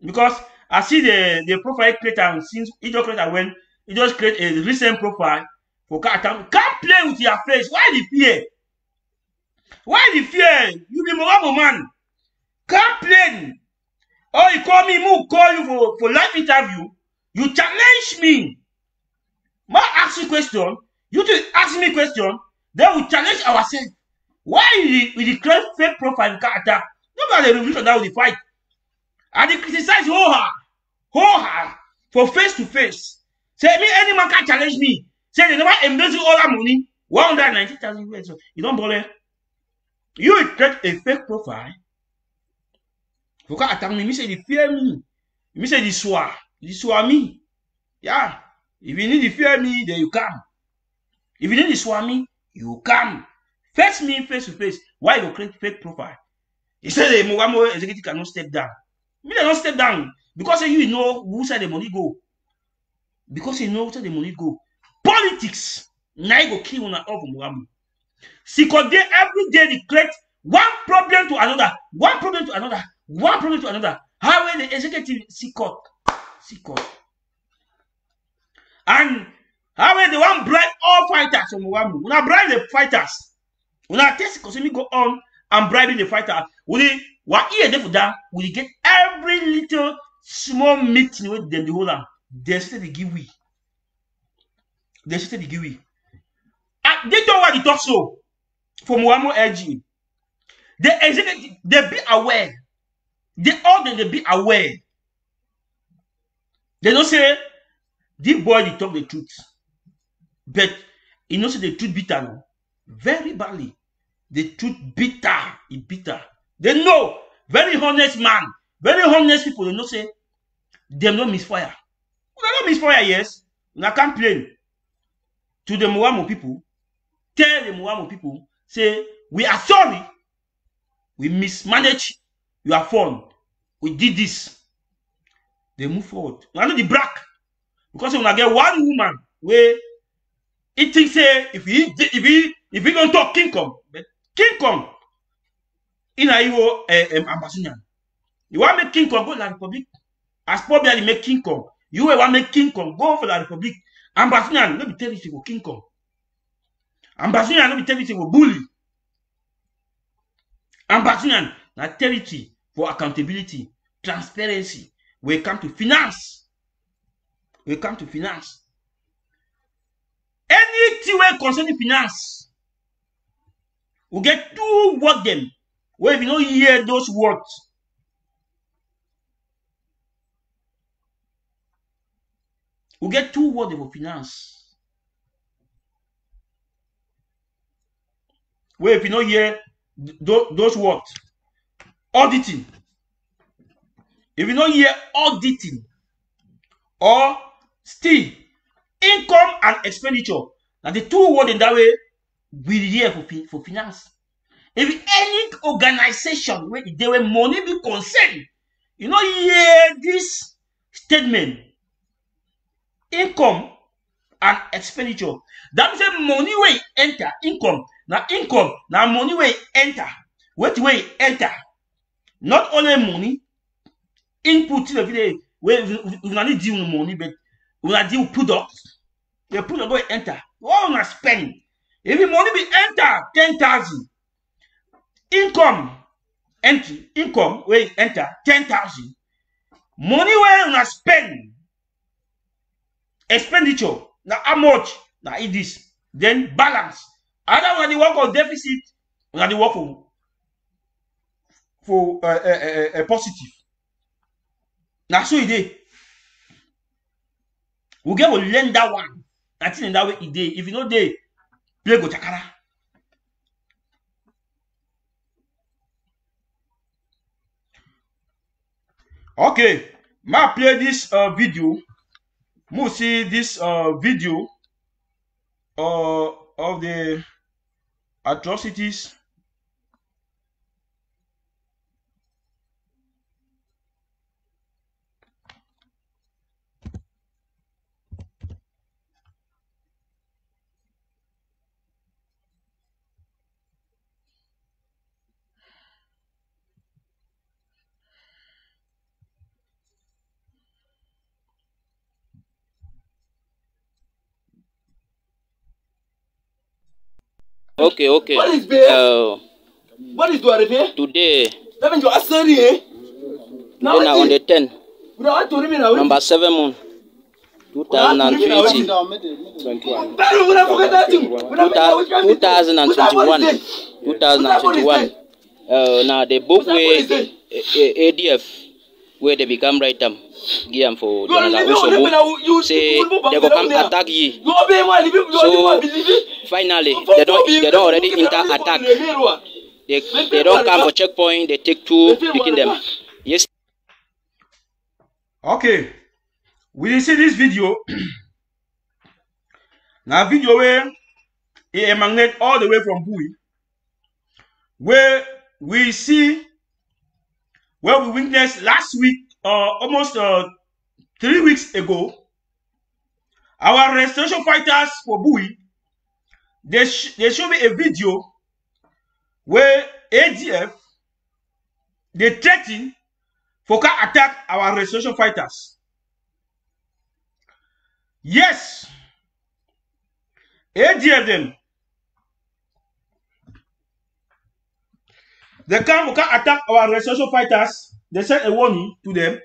because I see the profile creator since he just create when he just create a recent profile for can't play with your face. Why the fear? Why the fear? You be Moramo man. Can't play. Oh, you call me, who call you for live interview. You challenge me. Ma ask you question. You to ask me question. Then we challenge ourselves. Why we create fake profile character? Nobody revolution that will fight. And they criticize Hoha for face to face. Say me any man can challenge me. Say they never embezzle all that money. 190,000 US. You don't bother. You create a fake profile. You can't attack me. Me say they fear me. Me say they swear me. Yeah. If you need to fear me, then you come. If you need to swear me, you come. Face me face to face. Why you create fake profile? He said the Mogamo executive cannot step down. Me they don't step down because you know who side the money go. Because you know who side the money go. Politics. Now you go kill one of Mogamo. Because they every day they create one problem to another, one problem to another, one problem to another. How will the executive see court? And how will the one bribe all fighters from Mogamo? When I bribe the fighters, when I test because me go on and bribing the fighter, will get every little small meeting with them the whole time. They say they give we. They say they give we. And they don't want to talk so for Mogamo LG. The executive, they be aware. They be aware. They don't say this boy they talk the truth. But you know say the truth bitter no? Very badly. The truth bitter. It bitter. They know. Very honest man. Very honest people. They know say them no misfire. They don't misfire, yes. I can't complain to the Mogamo people. Tell the Mogamo people, say, we are sorry. We mismanaged your phone. We did this. They move forward. I know the black. Because when I get one woman where it thinks say if he don't talk King Kong, but King Kong in a ambassador. You want to make King Kong go to the Republic? As probably make King Kong. You want to make King Kong go for the Republic. Ambassador, no be tell you for King Kong. Ambassador, no be tell you for bully. Ambassador, na territory for accountability, transparency. We come to finance. We come to finance. Anything we concerning finance, we get two words them. Where if you don't hear those words, we get two words for finance. Where if you don't hear those words, auditing. If you don't hear auditing or still income and expenditure, now the two words in that way we hear for finance. If any organization where they were money be concerned, you know hear this statement, income and expenditure. That means money way enter income. Now money way enter. What way enter? Not only money. Input in the video where we not deal with money, but we not deal with products. The product go enter. What we not spend? If the money be enter 10,000, income where enter 10,000. Money where we not spend, expenditure. Now how much? Now it is then balance. Either when the work of deficit, when the work for a positive. Now so it is. We get to learn that one. I think in that way it is. If you know they play go chakara. Okay, ma play this video. Mo see this video of the atrocities. Okay. What is there? What is doing here? Today, That means you are sorry, eh? Now then on the 10th, what to me now? number 7 month, 2020, 2021. Now the book where ADF, where they become right give for General Usobu, say they go come attack ye. So finally, they don't already enter attack. They don't come for checkpoint. They take 2, picking them. Yes. Okay, we see this video. Now video where it emanates all the way from Bui, where we see where we witnessed last week, almost 3 weeks ago, our restoration fighters for Bui, they showed me a video where ADF they threaten for can attack our restoration fighters. Yes, ADF them they can attack our restoration fighters. They sent a warning to them.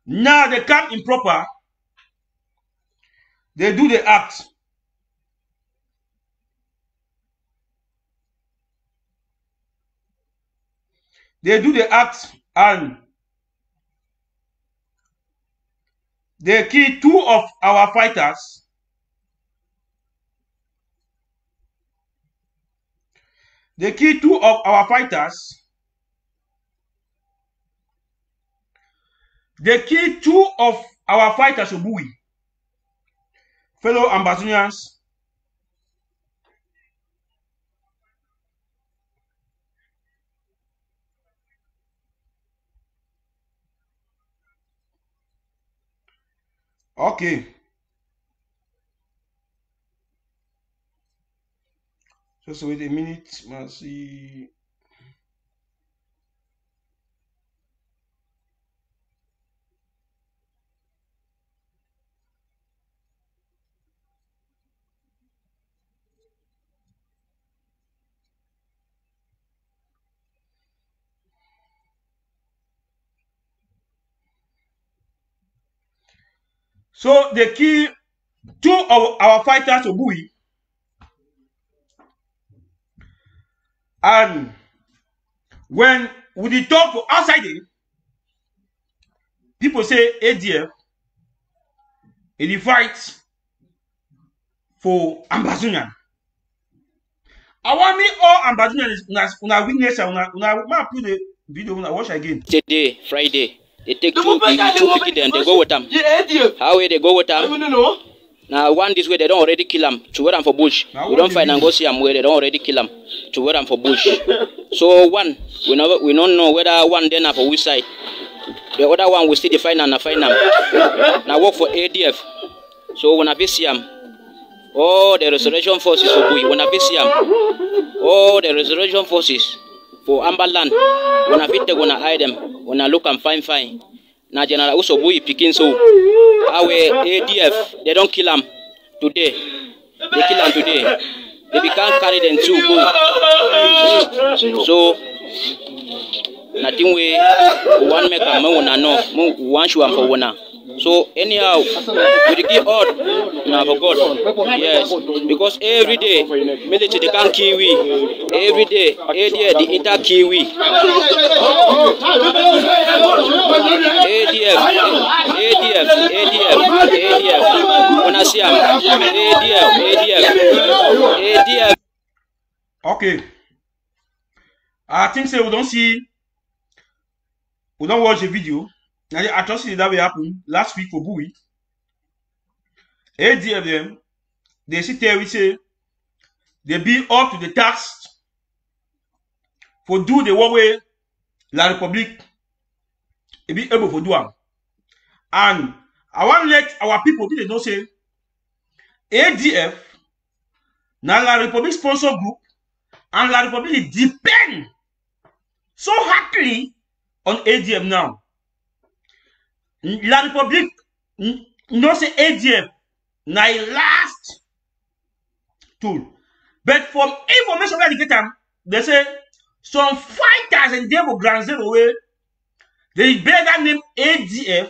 Now they come improper. They do the act. They do the act and they kill 2 of our fighters. They kill 2 of our fighters. They kill 2 of our fighters, Obui. Fellow Ambazonians. Okay. Just wait a minute. Let's see. So they kill 2 of our fighters, Obui. And when we talk for outside it, people say ADF it fights for Ambazonian. I want me all Ambazonian una witness una put the video una watch again. Today, Friday, they take 2 picking them. They go with them. How way they go with them? Now one this way they don't already kill them to wear them for bush. We don't find and go see them where they don't already kill them to wear them for bush. So one we don't know whether one then are for which side. The other one we still define and find them. Now work for ADF. So when I see them, all the restoration forces for Bui. When I see them, all the restoration forces for Amberland. When I fit they gonna hide them. When I look and fine. Now General Usobu picking so our ADF they don't kill them today. They kill them today. They can't carry them to go. So nothing we one make a man no one show for one. So anyhow, we give out now for God. Yes, because every day military they can't kill we. Every day, ADF the inter kill we. ADF. When I see ADF. Okay. I think so. We don't watch the video. Now the atrocity that will happen last week for Bui. ADF them, they sit there, we say, they be up to the task for do the one way La Republic be able to do them. And I want to let our people they don't say ADF now La Republic sponsor group and La Republic depend so hardly on ADF now. La Republic no say ADF na last tool. But from information where they get them, they say some fighters in there for Ground Zero way, they better name ADF,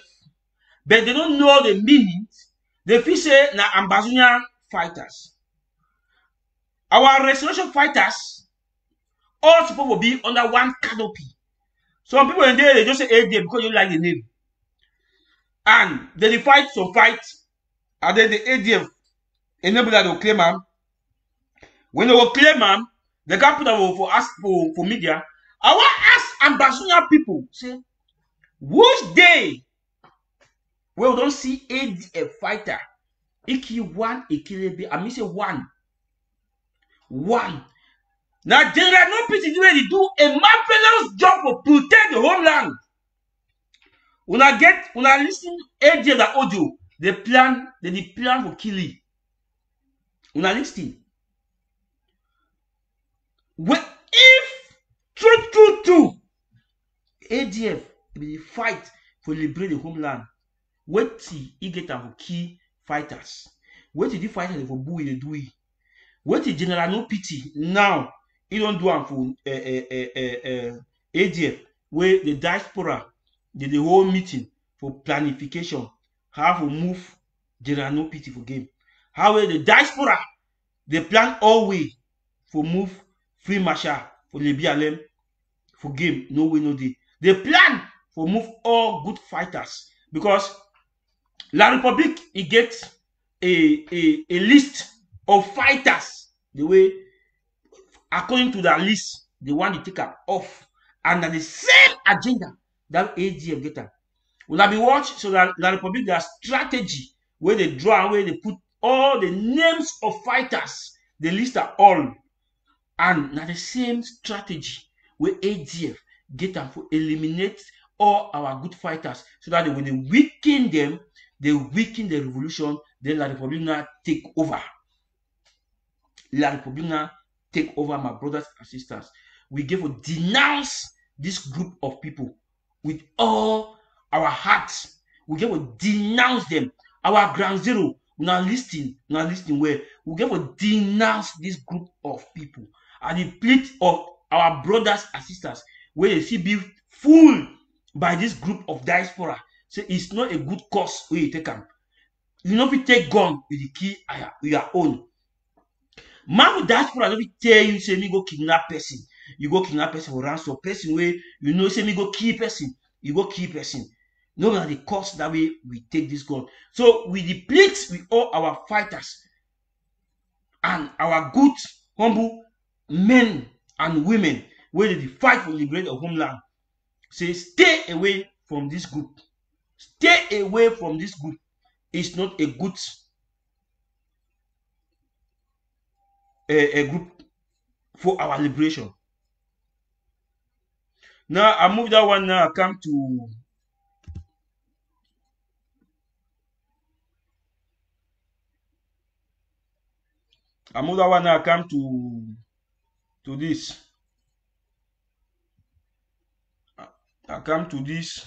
but they don't know the meaning. They feel say na Ambazonian fighters. Our restoration fighters, all people will be under one canopy. Some people in there, they just say ADF because you like the name. And they fight some fights, and then the ADF enable that to claim them. When they will claim them, the capital will for ask for media. I want to ask Ambazonian people, say, which day we don't see ADF fighter? Iki one, Ikilebe, I mean say one. Now, General No Pity they do a marvelous job to protect the homeland. When I listen ADF the audio, they plan for killing. When I listen. If true, ADF will fight for liberate the homeland. Wait till he get for key fighters. Wait till the fighters for boo they do it. Wait till General No Pity now. He don't do it for ADF where the diaspora did the whole meeting for planification. How to move General No Pity for game. How the diaspora they plan all way for move Free Marshal for Lebialem for game. No way, no day. They plan for move all good fighters because La Republique it gets a list of fighters the way according to that list they want to take them off and the same agenda that ADF get them. Will I be watched so that La Republique their strategy where they draw where they put all the names of fighters they list are all. And now the same strategy where ADF get them to eliminate all our good fighters so that when they weaken them, they weaken the revolution, then La Republique now take over. La Republique now take over, my brothers and sisters. We give to denounce this group of people with all our hearts. We give to denounce them. Our Ground Zero, now listening where we give to denounce this group of people. And the plate of our brothers and sisters, where they see be fooled by this group of diaspora. Say it's not a good cause where you take them. You know, if you take gun with the key your own. Man with diaspora don't tell you say me go kidnap person. You go kidnap person for ransom person where you know say me go kill person. You go kill person. No matter the cost that way we take this gun. So we deplete with all our fighters and our good humble men and women where they fight for liberate the homeland. Say stay away from this group. Stay away from this group. It's not a good a group for our liberation. Now I move that one now. I come to this. I come to this.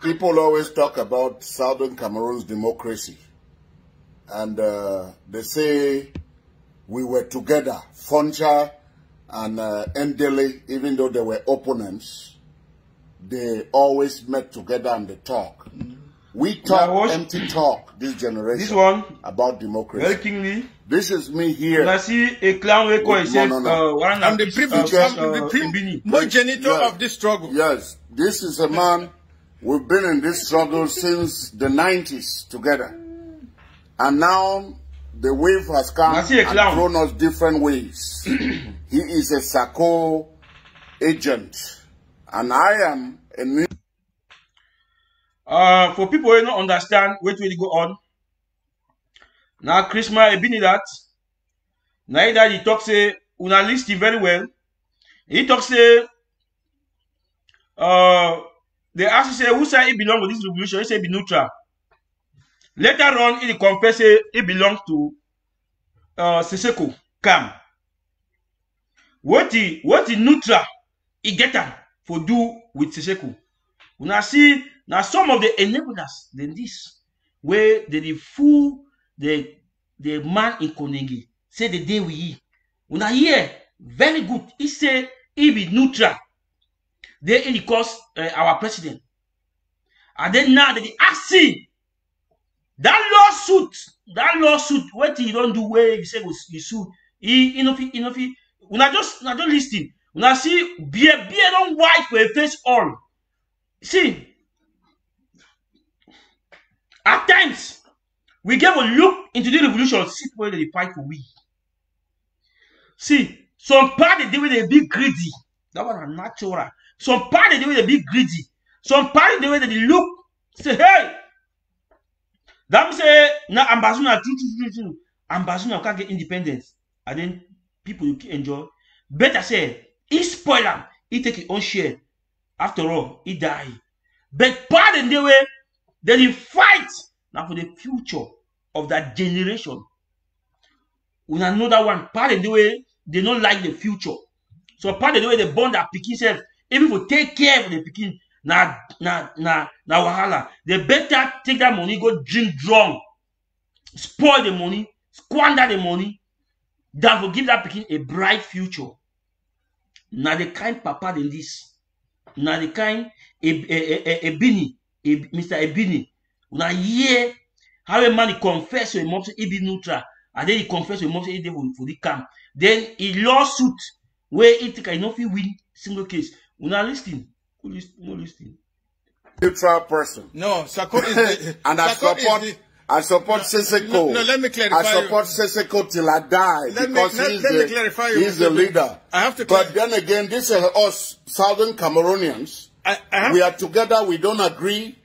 People always talk about Southern Cameroon's democracy. And they say we were together, Foncha and Ndele, even though they were opponents, they always met together and they talk. We talk empty talk, this generation, this one, about democracy. Very kingly. This is me here. I see a clown where I'm the primogenitor of this struggle. Yes, this is a man, we've been in this struggle since the 90s together. And now the wave has come and thrown us different ways. He is a Sako agent. And I am a new... for people who don't understand what will go on. Now Christmas been that. Now that he talks say una list very well. He talks say they ask say who say he belong to this revolution, he say be neutral. Later on, he confess say he belong to Seseko Kam. What the neutral he get am for do with Seseko? Una see now some of the enablers than this where they fool the man in Konenge say the day we una hear very good. He say he be neutral. They he cause our president, and then now they ask him that lawsuit. What he don't do where he say he sue. He una just listen. Una see beer don't white for a face all. See, at times we get a look into the revolution, see where they fight for we. See, some part of the way they be greedy. That was natural. Some part of the way they be greedy. Some part of the way they look, say, hey, that say na ambassador true. Ambassador can't get independence. And then people you can enjoy. Better say, he spoil him, he take his own share. After all, he die. But part of the way they fight now for the future of that generation. Another one, part of the way they don't like the future. So part of the way they bond that pikin self, even for take care of the pikin, na wahala. They better take that money, go drink drunk, spoil the money, squander the money, than for give that pikin a bright future. Now the kind papa than this. Now the kind Ebini, Mr. Ebini. Now hear how a man confess to him he be neutral, and then he confess to him he dey for the camp. Then he lawsuit where he think I know if he win single case. Una listen, no listen. Neutral person. No, Sako is the, and I support Seseko. No, let me clarify. I support Seseko till I die because he's the leader. I have to. But then again, this is us Southern Cameroonians. We are together. We don't agree,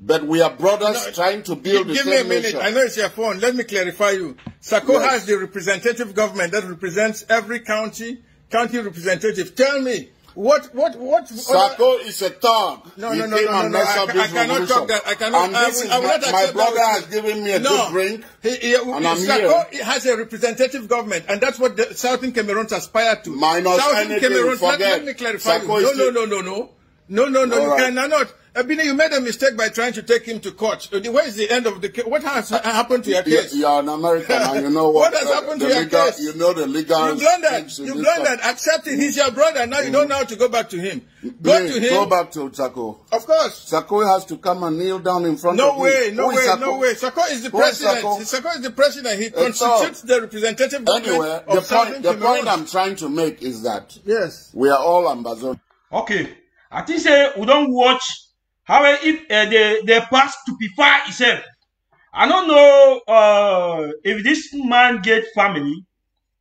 but we are brothers trying to build the same nation. Give me a minute. I know it's your phone. Let me clarify you. Sako has the representative government that represents every county representative. Tell me. What? Sako is a thug. No. I cannot talk that. I cannot. My brother has given me a good drink, and I'm Sako has a representative government, and that's what the Southern Cameroons aspire to. Minus Southern anything, Cameroons. Let me clarify. No. You cannot. Abine, you made a mistake by trying to take him to court. Where is the end of the case? What has happened to your case? You're an American, and you know what? What has happened to your case? You know the legal. You blundered. Accept it. He's your brother. Now you don't know how to go back to him. Go back to Sako. Of course. Sako has to come and kneel down in front of me. No way. Sako is the president. Sako is the president. He constitutes the representative government. Anyway, the point I'm trying to make is that we are all ambassadors. Okay. I think say we don't watch how if they pass to stupefy himself. I don't know if this man get family,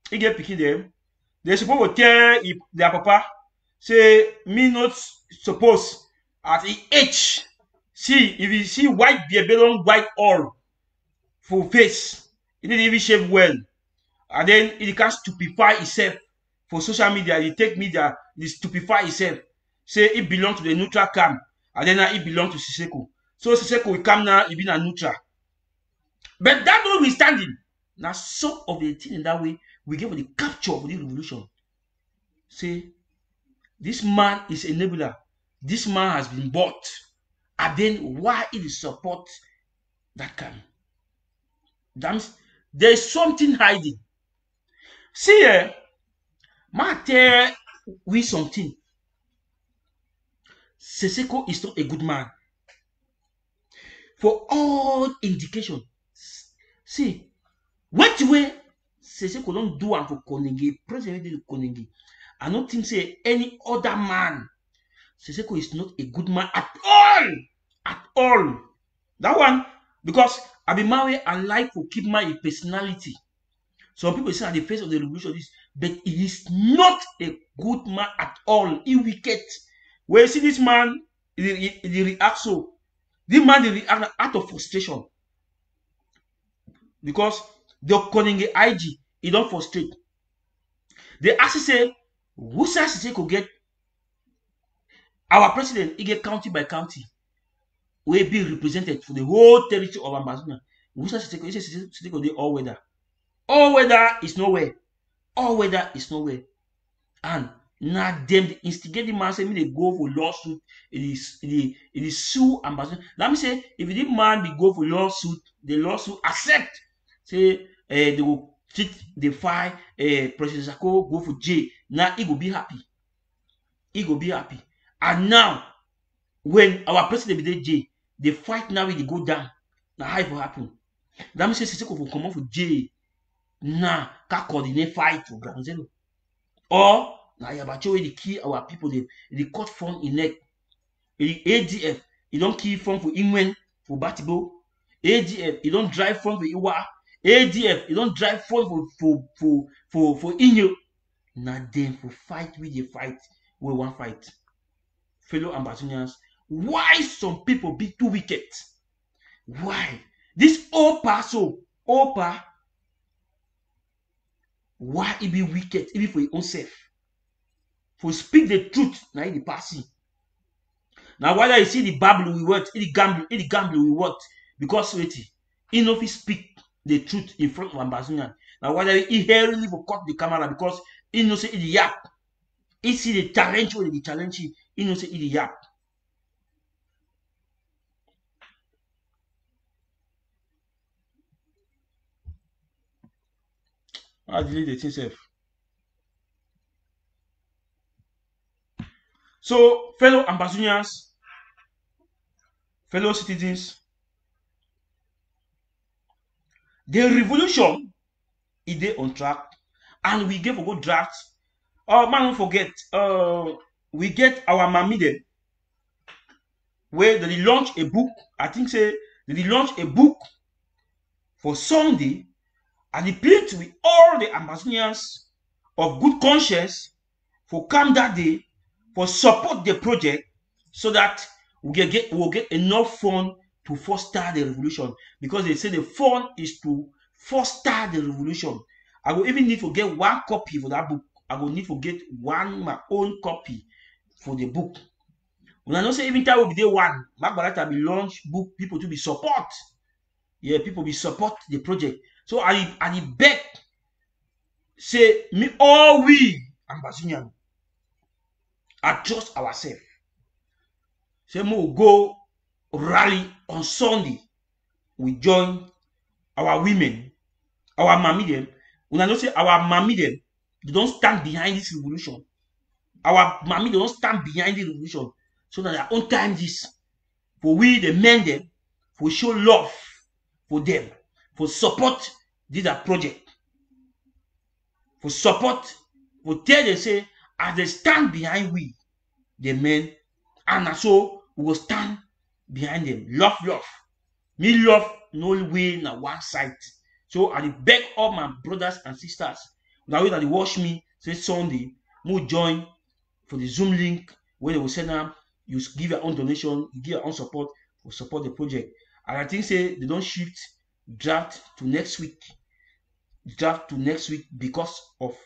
he get picking them. They supposed to tell their papa, say me not suppose at the age. See if you see white beard, white all for face, he didn't even shave well, and then he can stupefy himself for social media. He take media, he stupefy himself. Say he belong to the neutral camp, and then now he belong to Seseko. So Seseko will come now, he be a neutral. But that notwithstanding, now some of the thing in that way, we give the capture of the revolution. Say, this man is a enabler. This man has been bought. And then why he support that camp? There's something hiding. See, man tell we something. Seseko is not a good man. For all indication. See, what way Seseko don't do and for Konenge, President Konenge. I don't think say any other man. Seseko is not a good man at all. At all. That one, because Abimawe I like to keep my personality. Some people say at the face of the revolution, but he is not a good man at all. He wicked. When you see this man, he reacts so. This man he react out of frustration. Because the calling IG, he don't frustrate. They actually say, who says he could get Our president, he get county by county, will be represented for the whole territory of Ambazonia. We say all weather. All weather is nowhere. All weather is nowhere. And now them the instigating man say me they go for lawsuit. It is sue Ambazonia. Let me say if the man be go for lawsuit, the lawsuit accept. Say they will treat the file President Sako go for jail. Now he will be happy. He will be happy. And now when our president be jail, the fight now will go down. Now how it will happen? Let me say Siseko will come off for jail. Now can coordinate fight to Ground Zero. Or now Yabacho will kill our people. They cut fund in neck. The ADF, you don't kill fund for Ingwen, for Batibo. ADF, you don't drive fund for Iwa. ADF, you don't drive fund for Inyo. Now then for fight with the fight, we want fight. Fellow Ambazonians, why some people be too wicked? Why? This Opa, why it be wicked, even for your own self? For speak the truth, now in the passing. Now whether you see the Bible we what, the gamble we what, because wait, he know if he speak the truth in front of Ambazonian. Now whether he hear really for cut the camera because he know say the yap. He see the challenge or the challenge, he know say the yap. I delete the thing self. So, fellow Ambazonians, fellow citizens, the revolution is on track, and we get a good draft. Oh man, don't forget, we get our Mamide, where they launch a book. I think say they launch a book for Sunday. And he pleads with all the Ambazonians of good conscience for come that day for support the project so that we'll get enough fund to foster the revolution. Because they say the fund is to foster the revolution. I will even need to get one copy for that book. I will need to get my own copy for the book. When I don't say even time will be day one, Mark Barata will launch book, people to be support. Yeah, people will support the project. So I beg, say me all we Ambazonian adjust ourselves. Say we go rally on Sunday. We join our women, our mammy. When I don't say our mammy, they don't stand behind this revolution. Our mammy they don't stand behind the revolution. So that their own time this for we the men them, for show love for them, for support this project, for support, for tell them say as they stand behind we, the men, and so we will stand behind them. Love. Me love no way na one side. So I beg all my brothers and sisters, now that they watch me say Sunday, we join for the Zoom link where they will send them. You give your own donation, you give your own support for support the project. And I think say they don't shift draft to next week. Because of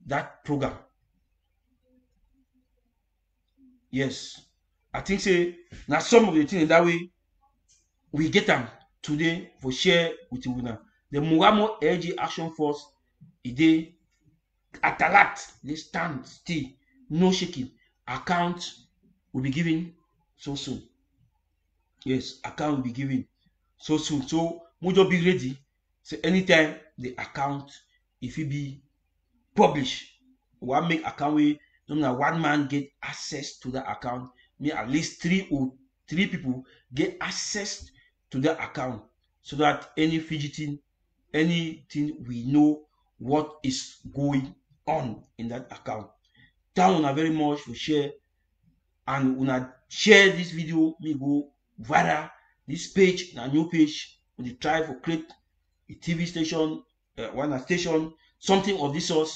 that program. Yes. I think say now some of the things that way we get them today for share with you now. The Muramo LG Action Force they Atalat, they stand still, no shaking. Account will be given so soon. Yes, account will be given so soon. So we just be ready. So anytime the account, if it be published, one make account where no one man get access to that account, me at least three people get access to that account, so that any fidgeting, anything we know what is going on in that account. Thank you very much for share, and when I share this video, me go viral. This page, a new page, we try to create a TV station, one station, something of this sort.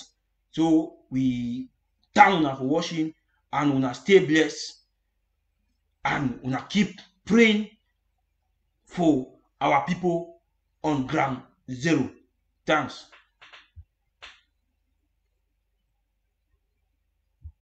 So we thank you for watching, and we stay blessed, and we keep praying for our people on Ground Zero. Thanks.